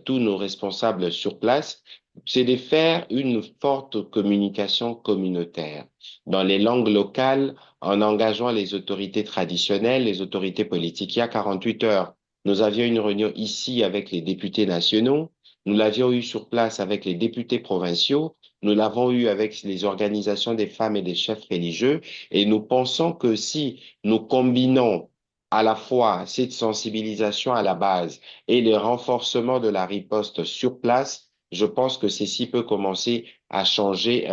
tous nos responsables sur place, c'est de faire une forte communication communautaire dans les langues locales en engageant les autorités traditionnelles, les autorités politiques. Il y a 48 heures, nous avions une réunion ici avec les députés nationaux, nous l'avions eu sur place avec les députés provinciaux, nous l'avons eu avec les organisations des femmes et des chefs religieux, et nous pensons que si nous combinons à la fois cette sensibilisation à la base et le renforcement de la riposte sur place, je pense que ceci peut commencer à changer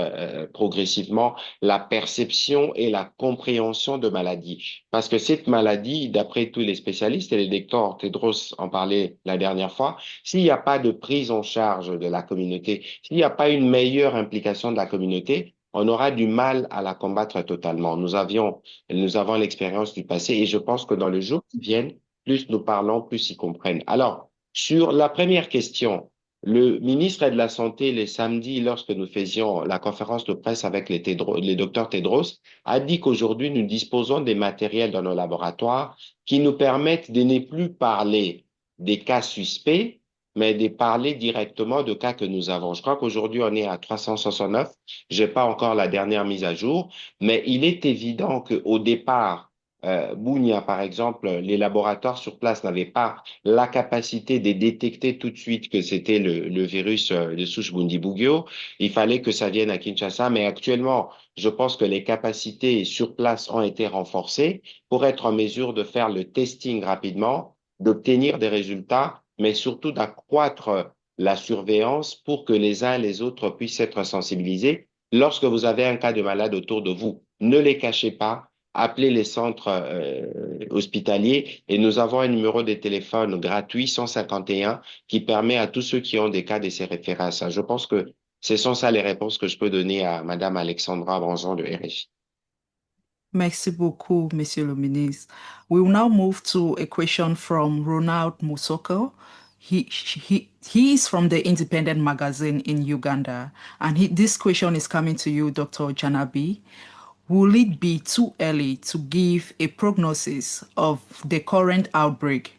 progressivement la perception et la compréhension de maladie. Parce que cette maladie, d'après tous les spécialistes, et le docteur Tedros en parlait la dernière fois, s'il n'y a pas de prise en charge de la communauté, s'il n'y a pas une meilleure implication de la communauté, on aura du mal à la combattre totalement. Nous avons l'expérience du passé et je pense que dans les jours qui viennent, plus nous parlons, plus ils comprennent. Alors, sur la première question, le ministre de la Santé, les samedis, lorsque nous faisions la conférence de presse avec les docteurs Tedros, a dit qu'aujourd'hui, nous disposons des matériels dans nos laboratoires qui nous permettent de ne plus parler des cas suspects, mais de parler directement de cas que nous avons. Je crois qu'aujourd'hui, on est à 369. Je n'ai pas encore la dernière mise à jour, mais il est évident qu'au départ, Bunia, par exemple, les laboratoires sur place n'avaient pas la capacité de détecter tout de suite que c'était le virus de souche Bundibugyo. Il fallait que ça vienne à Kinshasa, mais actuellement, je pense que les capacités sur place ont été renforcées pour être en mesure de faire le testing rapidement, d'obtenir des résultats, mais surtout d'accroître la surveillance pour que les uns et les autres puissent être sensibilisés. Lorsque vous avez un cas de malade autour de vous, ne les cachez pas, appelez les centres hospitaliers et nous avons un numéro de téléphone gratuit 151 qui permet à tous ceux qui ont des cas de se référer à ça. Je pense que ce sont ça les réponses que je peux donner à Madame Alexandra Branzon de RFI. Merci beaucoup, Monsieur le Ministre. We will now move to a question from Ronald Musoko. He is from the Independent magazine in Uganda, and this question is coming to you, Dr. Janabi. Will it be too early to give a prognosis of the current outbreak?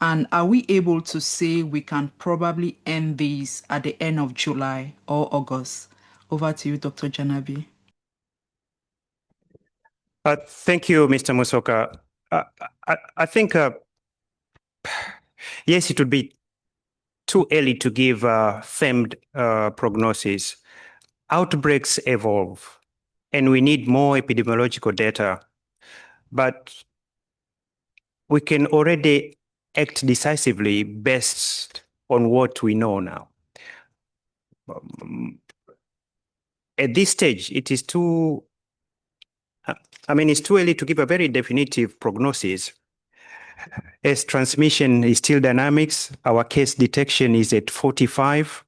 And are we able to say we can probably end this at the end of July or August? Over to you, Dr. Janabi. Thank you, Mr. Musoka. I think, yes, it would be too early to give a firm prognosis. Outbreaks evolve, and we need more epidemiological data. But we can already act decisively based on what we know now. At this stage, it is too it's too early to give a very definitive prognosis. As transmission is still dynamics, our case detection is at 45,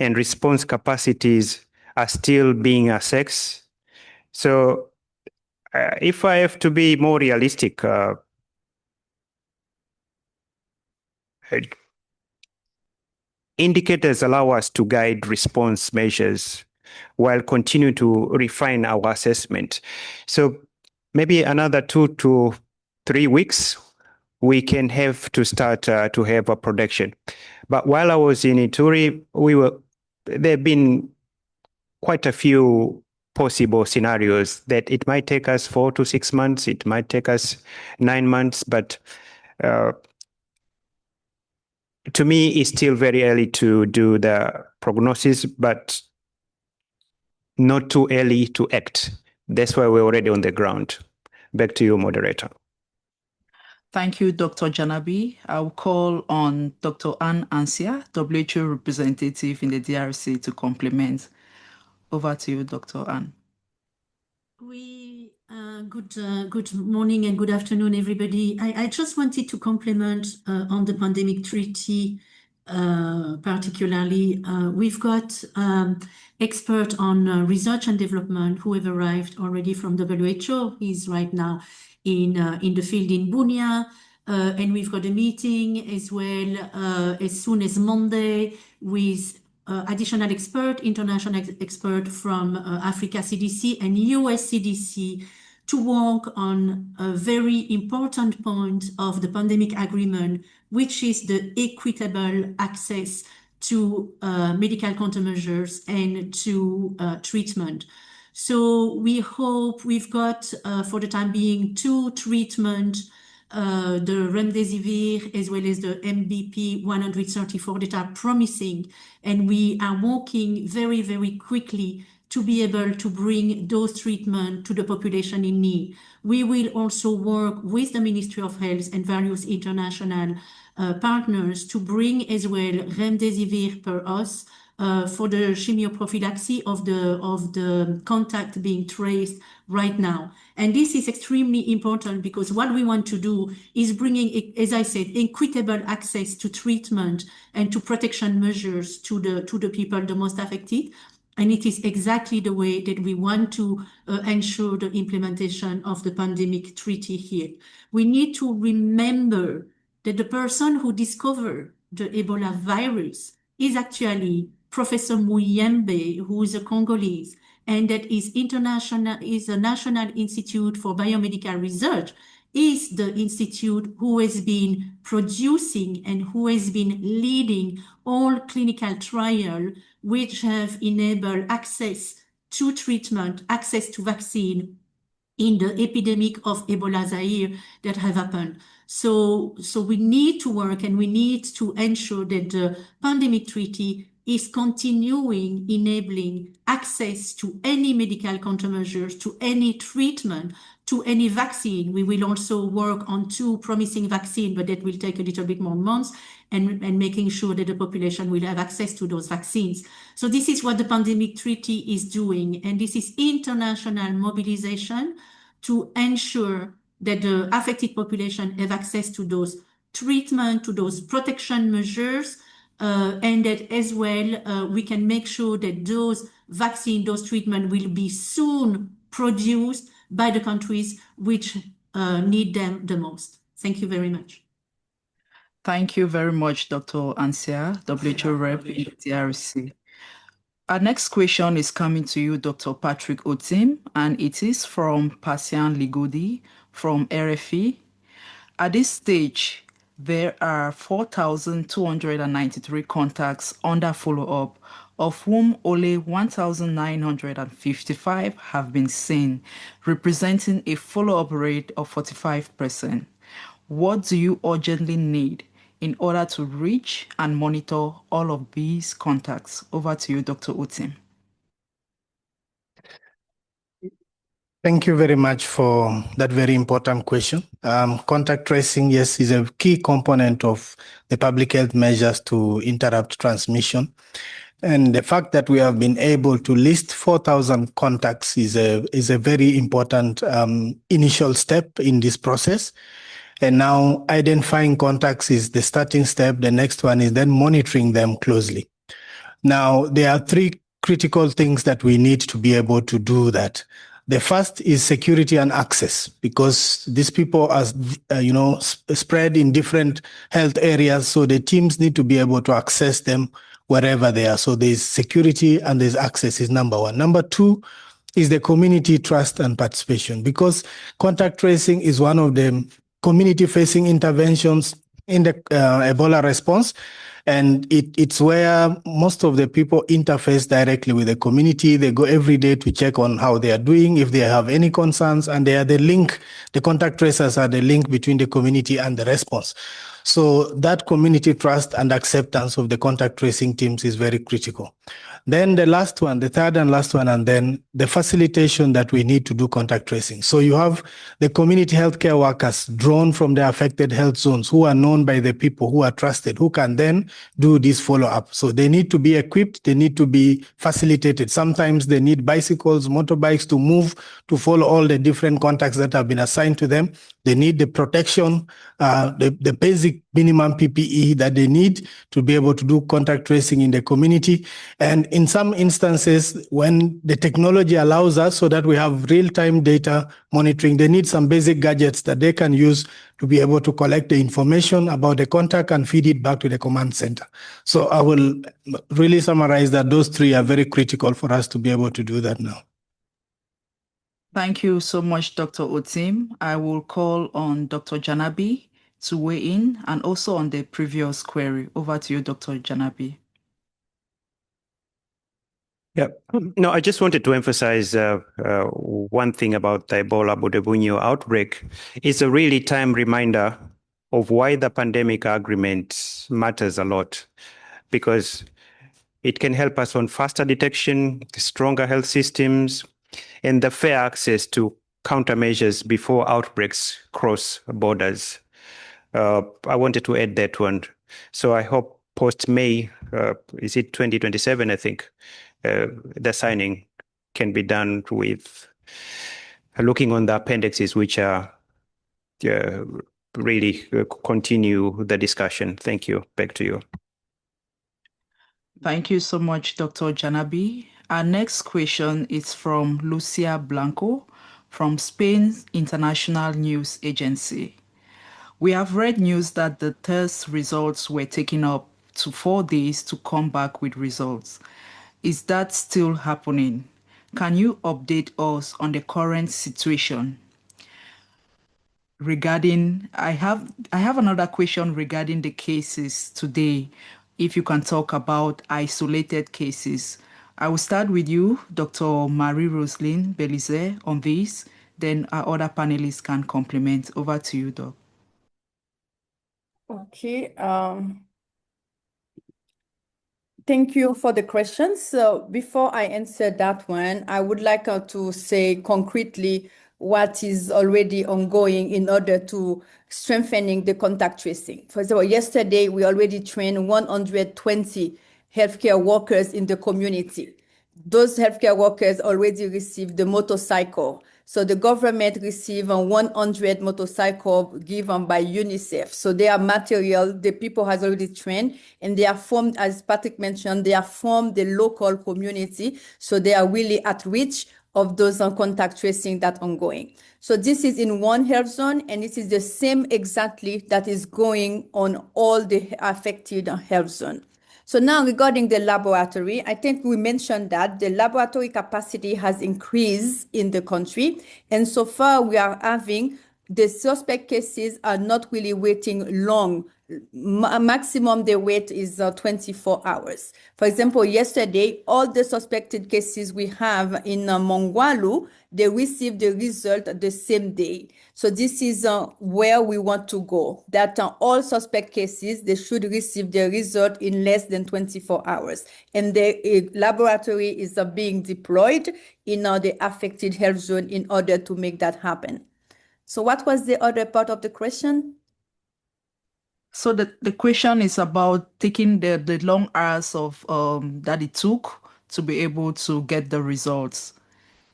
and response capacities are still being assessed. So if I have to be more realistic, indicators allow us to guide response measures while continuing to refine our assessment. So maybe another 2 to 3 weeks, we can have to start to have a production. But while I was in Ituri, there have been quite a few possible scenarios that it might take us 4 to 6 months, it might take us 9 months, but to me, it's still very early to do the prognosis, but not too early to act. That's why we're already on the ground. Back to you, moderator. Thank you, Dr. Janabi. I'll call on Dr. Anne Ansia, WHO representative in the DRC, to complement. Over to you, Dr. Anne. Good morning and good afternoon, everybody. I just wanted to compliment on the pandemic treaty, particularly. We've got expert on research and development who have arrived already from WHO. He's right now in the field in Bunia. And we've got a meeting as well as soon as Monday with additional expert, international expert from Africa CDC and US CDC to work on a very important point of the pandemic agreement, which is the equitable access to medical countermeasures and to treatment. So we hope we've got, for the time being, 2 treatments, the remdesivir as well as the MBP 134 that are promising, and we are working very, very quickly to be able to bring those treatments to the population in need. We will also work with the Ministry of Health and various international partners to bring as well remdesivir per us for the chemioprophylaxis of the contact being traced right now. And this is extremely important because what we want to do is bringing, as I said, equitable access to treatment and to protection measures to the people the most affected. And it is exactly the way that we want to ensure the implementation of the pandemic treaty here. We need to remember that the person who discovered the Ebola virus is actually Professor Muyembe, who is a Congolese, and that is a National Institute for Biomedical Research, is the institute who has been producing and who has been leading all clinical trials which have enabled access to treatment, access to vaccine in the epidemic of Ebola Zaire that have happened. So we need to work and we need to ensure that the pandemic treaty is continuing enabling access to any medical countermeasures, to any treatment, to any vaccine. We will also work on 2 promising vaccines, but that will take a little bit more months, and making sure that the population will have access to those vaccines. So this is what the pandemic treaty is doing, and this is international mobilization to ensure that the affected population have access to those treatment, to those protection measures, and that as well we can make sure that those vaccine, those treatment will be soon produced by the countries which need them the most. Thank you very much. Thank you very much, Dr. Ansia, WHO rep in the DRC. Our next question is coming to you, Dr. Patrick Otim, and it is from Pasian Ligodi from RFE. At this stage, there are 4,293 contacts under follow-up, of whom only 1,955 have been seen, representing a follow-up rate of 45%. What do you urgently need in order to reach and monitor all of these contacts? Over to you, Dr. Otim. Thank you very much for that very important question. Contact tracing, yes, is a key component of the public health measures to interrupt transmission. And the fact that we have been able to list 4,000 contacts is a very important initial step in this process. And now identifying contacts is the starting step. The next one is then monitoring them closely. Now, there are 3 critical things that we need to be able to do that. The first is security and access, because these people are, spread in different health areas. So the teams need to be able to access them wherever they are. So there's security and there's access is number 1. Number 2 is the community trust and participation, because contact tracing is one of the community-facing interventions in the Ebola response. And it's where most of the people interface directly with the community. They go every day to check on how they are doing, if they have any concerns, and they are the link. The contact tracers are the link between the community and the response. So that community trust and acceptance of the contact tracing teams is very critical. Then the last one, the third and last one, and then the facilitation that we need to do contact tracing. So you have the community healthcare workers drawn from the affected health zones who are known by the people, who are trusted, who can then do this follow-up. So they need to be equipped, they need to be facilitated. Sometimes they need bicycles, motorbikes to move, to follow all the different contacts that have been assigned to them. They need the protection, the basic minimum PPE that they need to be able to do contact tracing in the community. And in some instances, when the technology allows us so that we have real-time data monitoring, they need some basic gadgets that they can use to be able to collect the information about the contact and feed it back to the command center. So I will really summarize that those 3 are very critical for us to be able to do that now. Thank you so much, Dr. Otim. I will call on Dr. Janabi to weigh in, and also on the previous query. Over to you, Dr. Janabi. Yeah, no, I just wanted to emphasize one thing about the Ebola Bundibugyo outbreak. It's a really time reminder of why the pandemic agreement matters a lot, because it can help us on faster detection, stronger health systems, and the fair access to countermeasures before outbreaks cross borders. I wanted to add that one. So I hope post-May, is it 2027, I think, the signing can be done with looking on the appendixes, which are really continue the discussion. Thank you. Back to you. Thank you so much, Dr. Janabi. Our next question is from Lucia Blanco from Spain's International News Agency. We have read news that the test results were taken up to 4 days to come back with results. Is that still happening? Can you update us on the current situation? Regarding, I have another question regarding the cases today. If you can talk about isolated cases. I will start with you, Dr. Marie-Roseline Belize, on this. Then our other panelists can complement. Over to you, Doc. Okay. Thank you for the question. So before I answer that one, I would like to say concretely what is already ongoing in order to strengthening the contact tracing. For example, yesterday we already trained 120 healthcare workers in the community. Those healthcare workers already received the motorcycle. So the government received 100 motorcycles given by UNICEF. So they are material, the people has already trained, and they are formed, as Patrick mentioned, they are formed the local community. So they are really at reach of those contact tracing that ongoing. So this is in one health zone, and it is the same exactly that is going on all the affected health zone. So now regarding the laboratory, I think we mentioned that the laboratory capacity has increased in the country. And so far we are having the suspect cases are not really waiting long. Maximum they wait is 24 hours. For example, yesterday, all the suspected cases we have in Mongwalu, they received the result the same day. So this is where we want to go, that all suspect cases, they should receive the result in less than 24 hours. And the laboratory is being deployed in the affected health zone in order to make that happen. So what was the other part of the question? So the question is about taking the long hours of that it took to be able to get the results.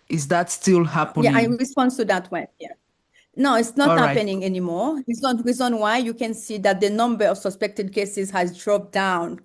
Is that still happening? Yeah, I respond to that one. Yeah. No, it's not happening anymore. It's not the reason why you can see that the number of suspected cases has dropped down.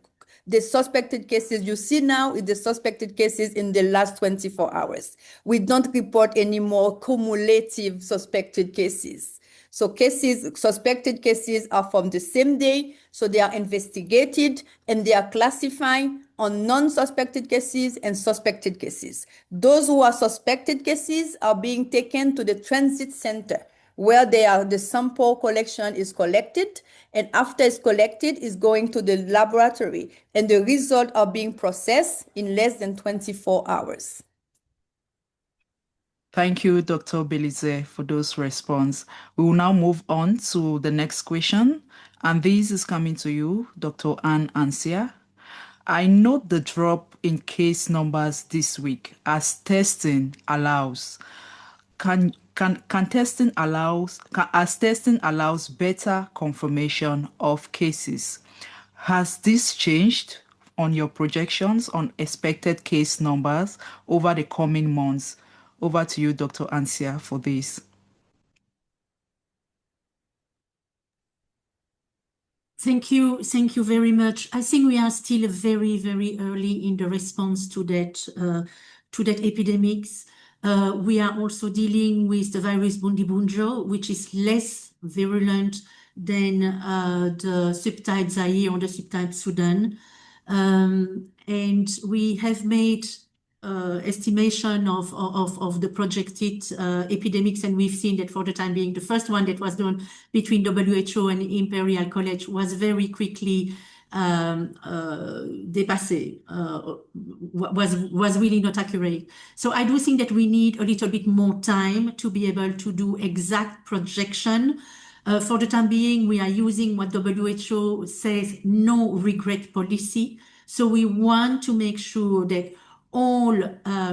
The suspected cases you see now is the suspected cases in the last 24 hours. We don't report any more cumulative suspected cases. So suspected cases are from the same day, so they are investigated and they are classified on non-suspected cases and suspected cases. Those who are suspected cases are being taken to the transit center, where the sample collection is collected, and after it's collected, is going to the laboratory, and the results are being processed in less than 24 hours. Thank you, Dr. Belize, for those responses. We will now move on to the next question, and this is coming to you, Dr. Anne Ansia. I note the drop in case numbers this week as testing allows. Testing allows better confirmation of cases. Has this changed on your projections on expected case numbers over the coming months? Over to you, Dr. Ansia, for this. Thank you very much. I think we are still very, very early in the response to that epidemics. We are also dealing with the virus Bundibugyo, which is less virulent than the subtype Zaire or the subtype Sudan. And we have made estimation of the projected epidemics, and we've seen that for the time being, the first one that was done between WHO and Imperial College was very quickly dépassé, was really not accurate. So I do think that we need a little bit more time to be able to do exact projection. For the time being, we are using what WHO says, no regret policy. So we want to make sure that all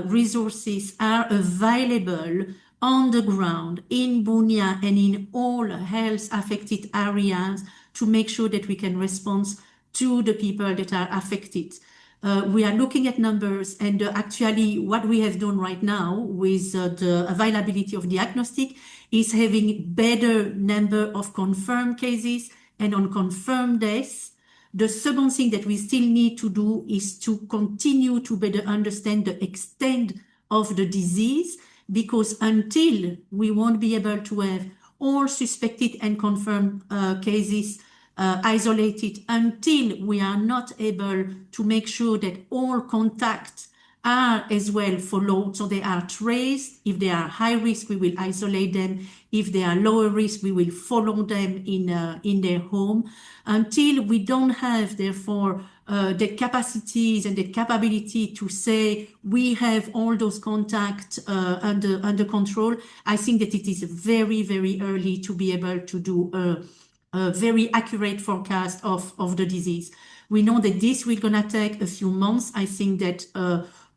resources are available on the ground in Bunia and in all health affected areas to make sure that we can respond to the people that are affected. We are looking at numbers, and actually what we have done right now with the availability of diagnostic is having better number of confirmed cases and unconfirmed deaths. The second thing that we still need to do is to continue to better understand the extent of the disease, because until we won't be able to have all suspected and confirmed cases isolated, until we are not able to make sure that all contacts are as well followed, so they are traced. If they are high risk, we will isolate them. If they are lower risk, we will follow them in their home. Until we don't have, therefore, the capacities and the capability to say we have all those contacts under control, I think that it is very, very early to be able to do a very accurate forecast of the disease. We know that this will gonna take a few months. I think that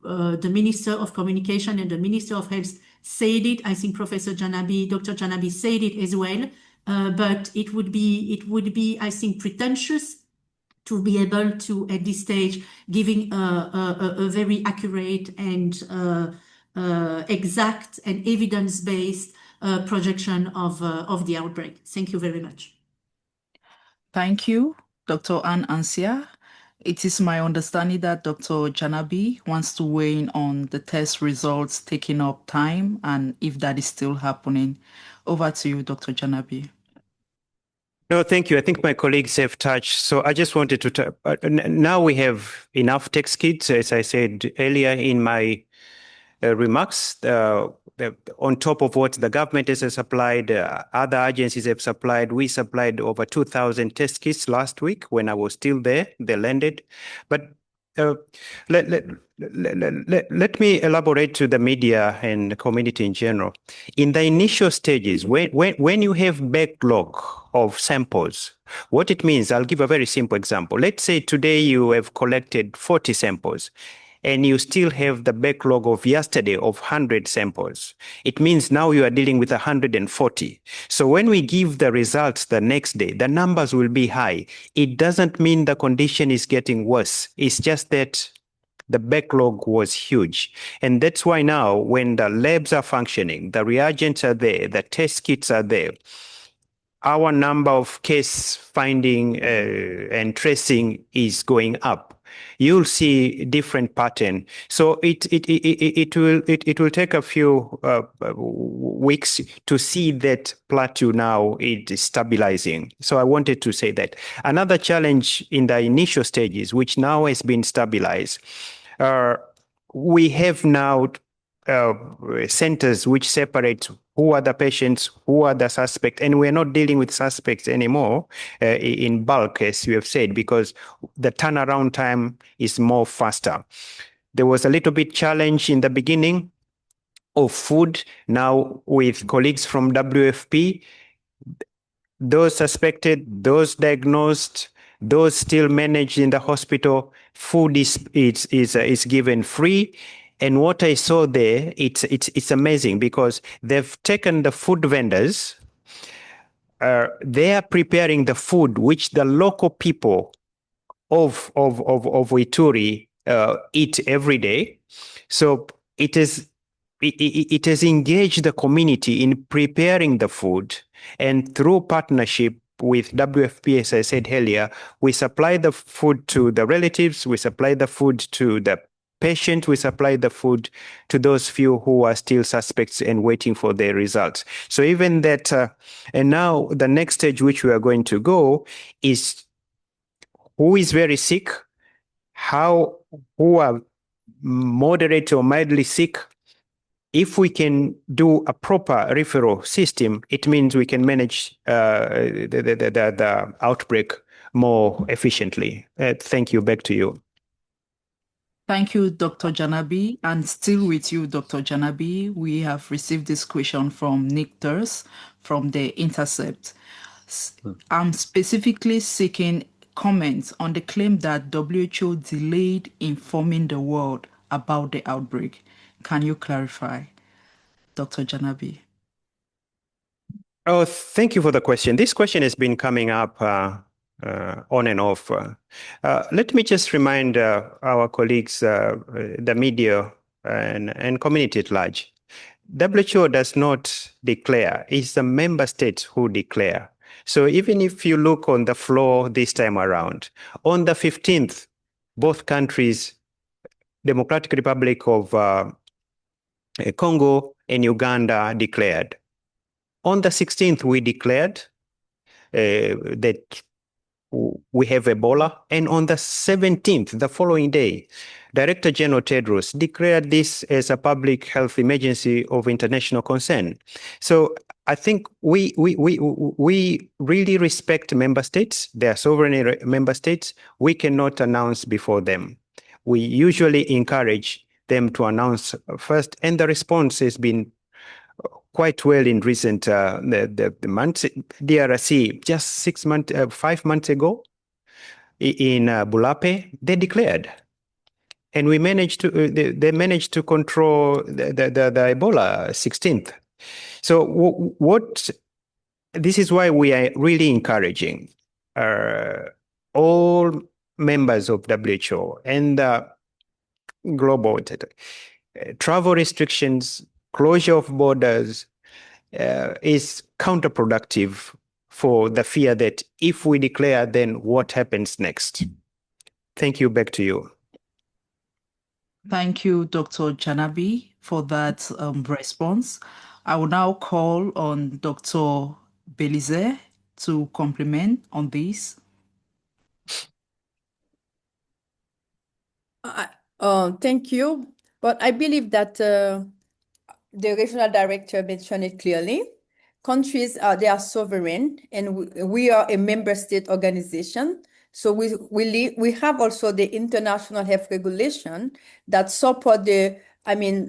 the Minister of Communication and the Minister of Health said it. I think Professor Janabi, Dr. Janabi said it as well. But it would be, I think, pretentious to be able to, at this stage, giving a very accurate and exact and evidence-based projection of the outbreak. Thank you very much. Thank you, Dr. Anne Ansia. It is my understanding that Dr. Janabi wants to weigh in on the test results taking up time and if that is still happening. Over to you, Dr. Janabi. No, thank you. I think my colleagues have touched. So I just wanted to, now we have enough test kits, as I said earlier in my remarks, on top of what the government has supplied, other agencies have supplied. We supplied over 2,000 test kits last week when I was still there. They landed. But let me elaborate to the media and the community in general. In the initial stages, when you have backlog of samples, what it means, I'll give a very simple example. Let's say today you have collected 40 samples and you still have the backlog of yesterday of 100 samples. It means now you are dealing with 140. So when we give the results the next day, the numbers will be high. It doesn't mean the condition is getting worse. It's just that the backlog was huge. And that's why now when the labs are functioning, the reagents are there, the test kits are there, our number of case finding and tracing is going up. You'll see different pattern. So it will take a few weeks to see that plateau now is stabilizing. So I wanted to say that. Another challenge in the initial stages, which now has been stabilized, we have now centers which separate who are the patients, who are the suspects, and we're not dealing with suspects anymore in bulk, as you have said, because the turnaround time is more faster. There was a little bit challenge in the beginning of food. Now with colleagues from WFP, those suspected, those diagnosed, those still managed in the hospital, food is given free. And what I saw there, it's amazing because they've taken the food vendors, they are preparing the food which the local people of Ituri eat every day. So it has engaged the community in preparing the food, and through partnership with WFP, as I said earlier, we supply the food to the relatives, we supply the food to the patient, we supply the food to those few who are still suspects and waiting for their results. So even that, and now the next stage which we are going to go is who is very sick, who are moderate or mildly sick. If we can do a proper referral system, it means we can manage the outbreak more efficiently. Thank you. Back to you. Thank you, Dr. Janabi. And still with you, Dr. Janabi, we have received this question from Nick Thurs from The Intercept. I'm specifically seeking comments on the claim that WHO delayed informing the world about the outbreak. Can you clarify, Dr. Janabi? Oh, thank you for the question. This question has been coming up on and off. Let me just remind our colleagues, the media and community at large. WHO does not declare. It's the member states who declare. So even if you look on the floor this time around, on the 15th, both countries, Democratic Republic of Congo and Uganda declared. On the 16th, we declared that we have Ebola. And on the 17th, the following day, Director General Tedros declared this as a public health emergency of international concern. So I think we really respect member states. They are sovereign member states. We cannot announce before them. We usually encourage them to announce first, and the response has been quite well in recent the months. DRC just 5 months ago in Bulape, they declared, and we managed to they managed to control the Ebola 16th. So what this is why we are really encouraging all members of WHO and global travel restrictions, closure of borders is counterproductive for the fear that if we declare, then what happens next? Thank you. Back to you. Thank you, Dr. Janabi, for that response. I will now call on Dr. Belize to complement on this. Thank you. But I believe that the regional director mentioned it clearly. Countries they are sovereign, and we are a member state organization. So we have also the international health regulation that support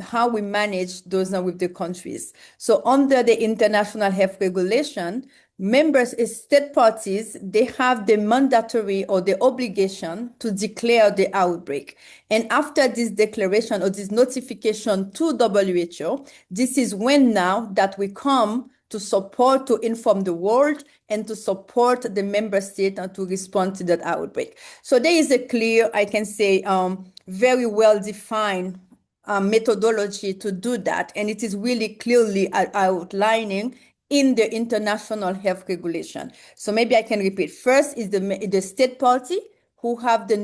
how we manage those with the countries. So under the international health regulation, members, state parties, they have the mandatory or the obligation to declare the outbreak. And after this declaration or this notification to WHO, this is when now that we come to support, to inform the world, and to support the member state and to respond to that outbreak. So there is a clear, I can say, very well-defined methodology to do that. And it is really clearly outlining in the international health regulation. So maybe I can repeat. First is the state party who have the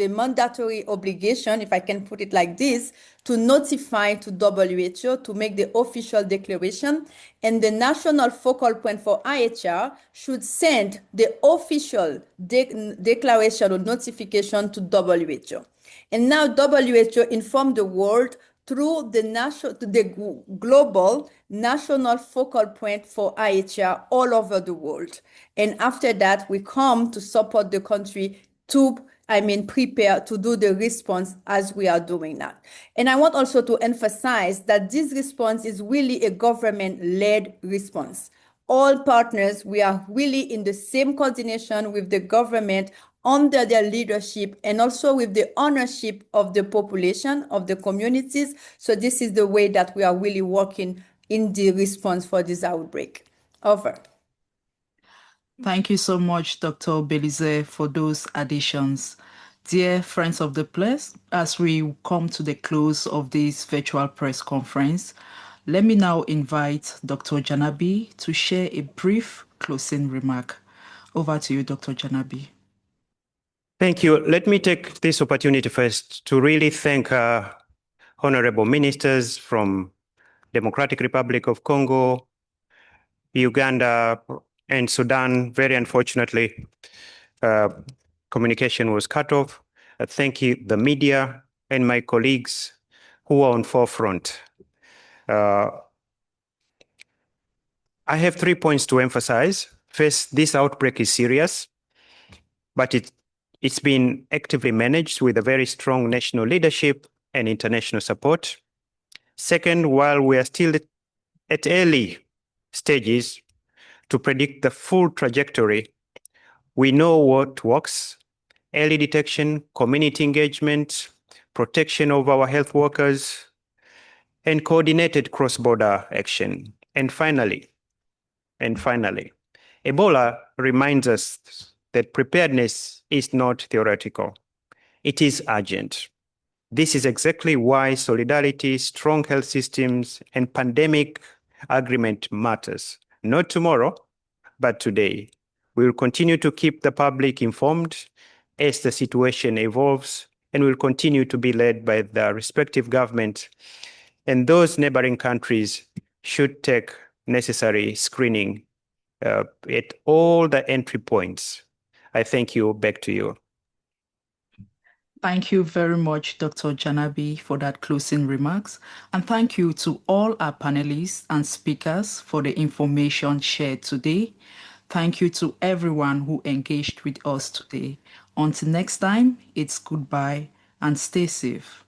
mandatory obligation, if I can put it like this, to notify to WHO to make the official declaration, and the national focal point for IHR should send the official declaration or notification to WHO. And now WHO informed the world through the global national focal point for IHR all over the world. And after that, we come to support the country to, prepare to do the response as we are doing now. And I want also to emphasize that this response is really a government-led response. All partners, we are really in the same coordination with the government under their leadership and also with the ownership of the population, of the communities. So this is the way that we are really working in the response for this outbreak. Over. Thank you so much, Dr. Belize, for those additions. Dear friends of the place, as we come to the close of this virtual press conference, let me now invite Dr. Janabi to share a brief closing remark. Over to you, Dr. Janabi. Thank you. Let me take this opportunity first to really thank honorable ministers from Democratic Republic of Congo, Uganda, and Sudan. Very unfortunately, communication was cut off. Thank you, the media and my colleagues who are on forefront. I have 3 points to emphasize. First, this outbreak is serious, but it's been actively managed with a very strong national leadership and international support. Second, while we are still at early stages to predict the full trajectory, we know what works: early detection, community engagement, protection of our health workers, and coordinated cross-border action. And finally, Ebola reminds us that preparedness is not theoretical. It is urgent. This is exactly why solidarity, strong health systems, and pandemic agreement matters. Not tomorrow, but today. We will continue to keep the public informed as the situation evolves, and will continue to be led by the respective government. And those neighboring countries should take necessary screening at all the entry points. I thank you. Back to you. Thank you very much, Dr. Janabi, for that closing remarks. And thank you to all our panelists and speakers for the information shared today. Thank you to everyone who engaged with us today. Until next time, it's goodbye and stay safe.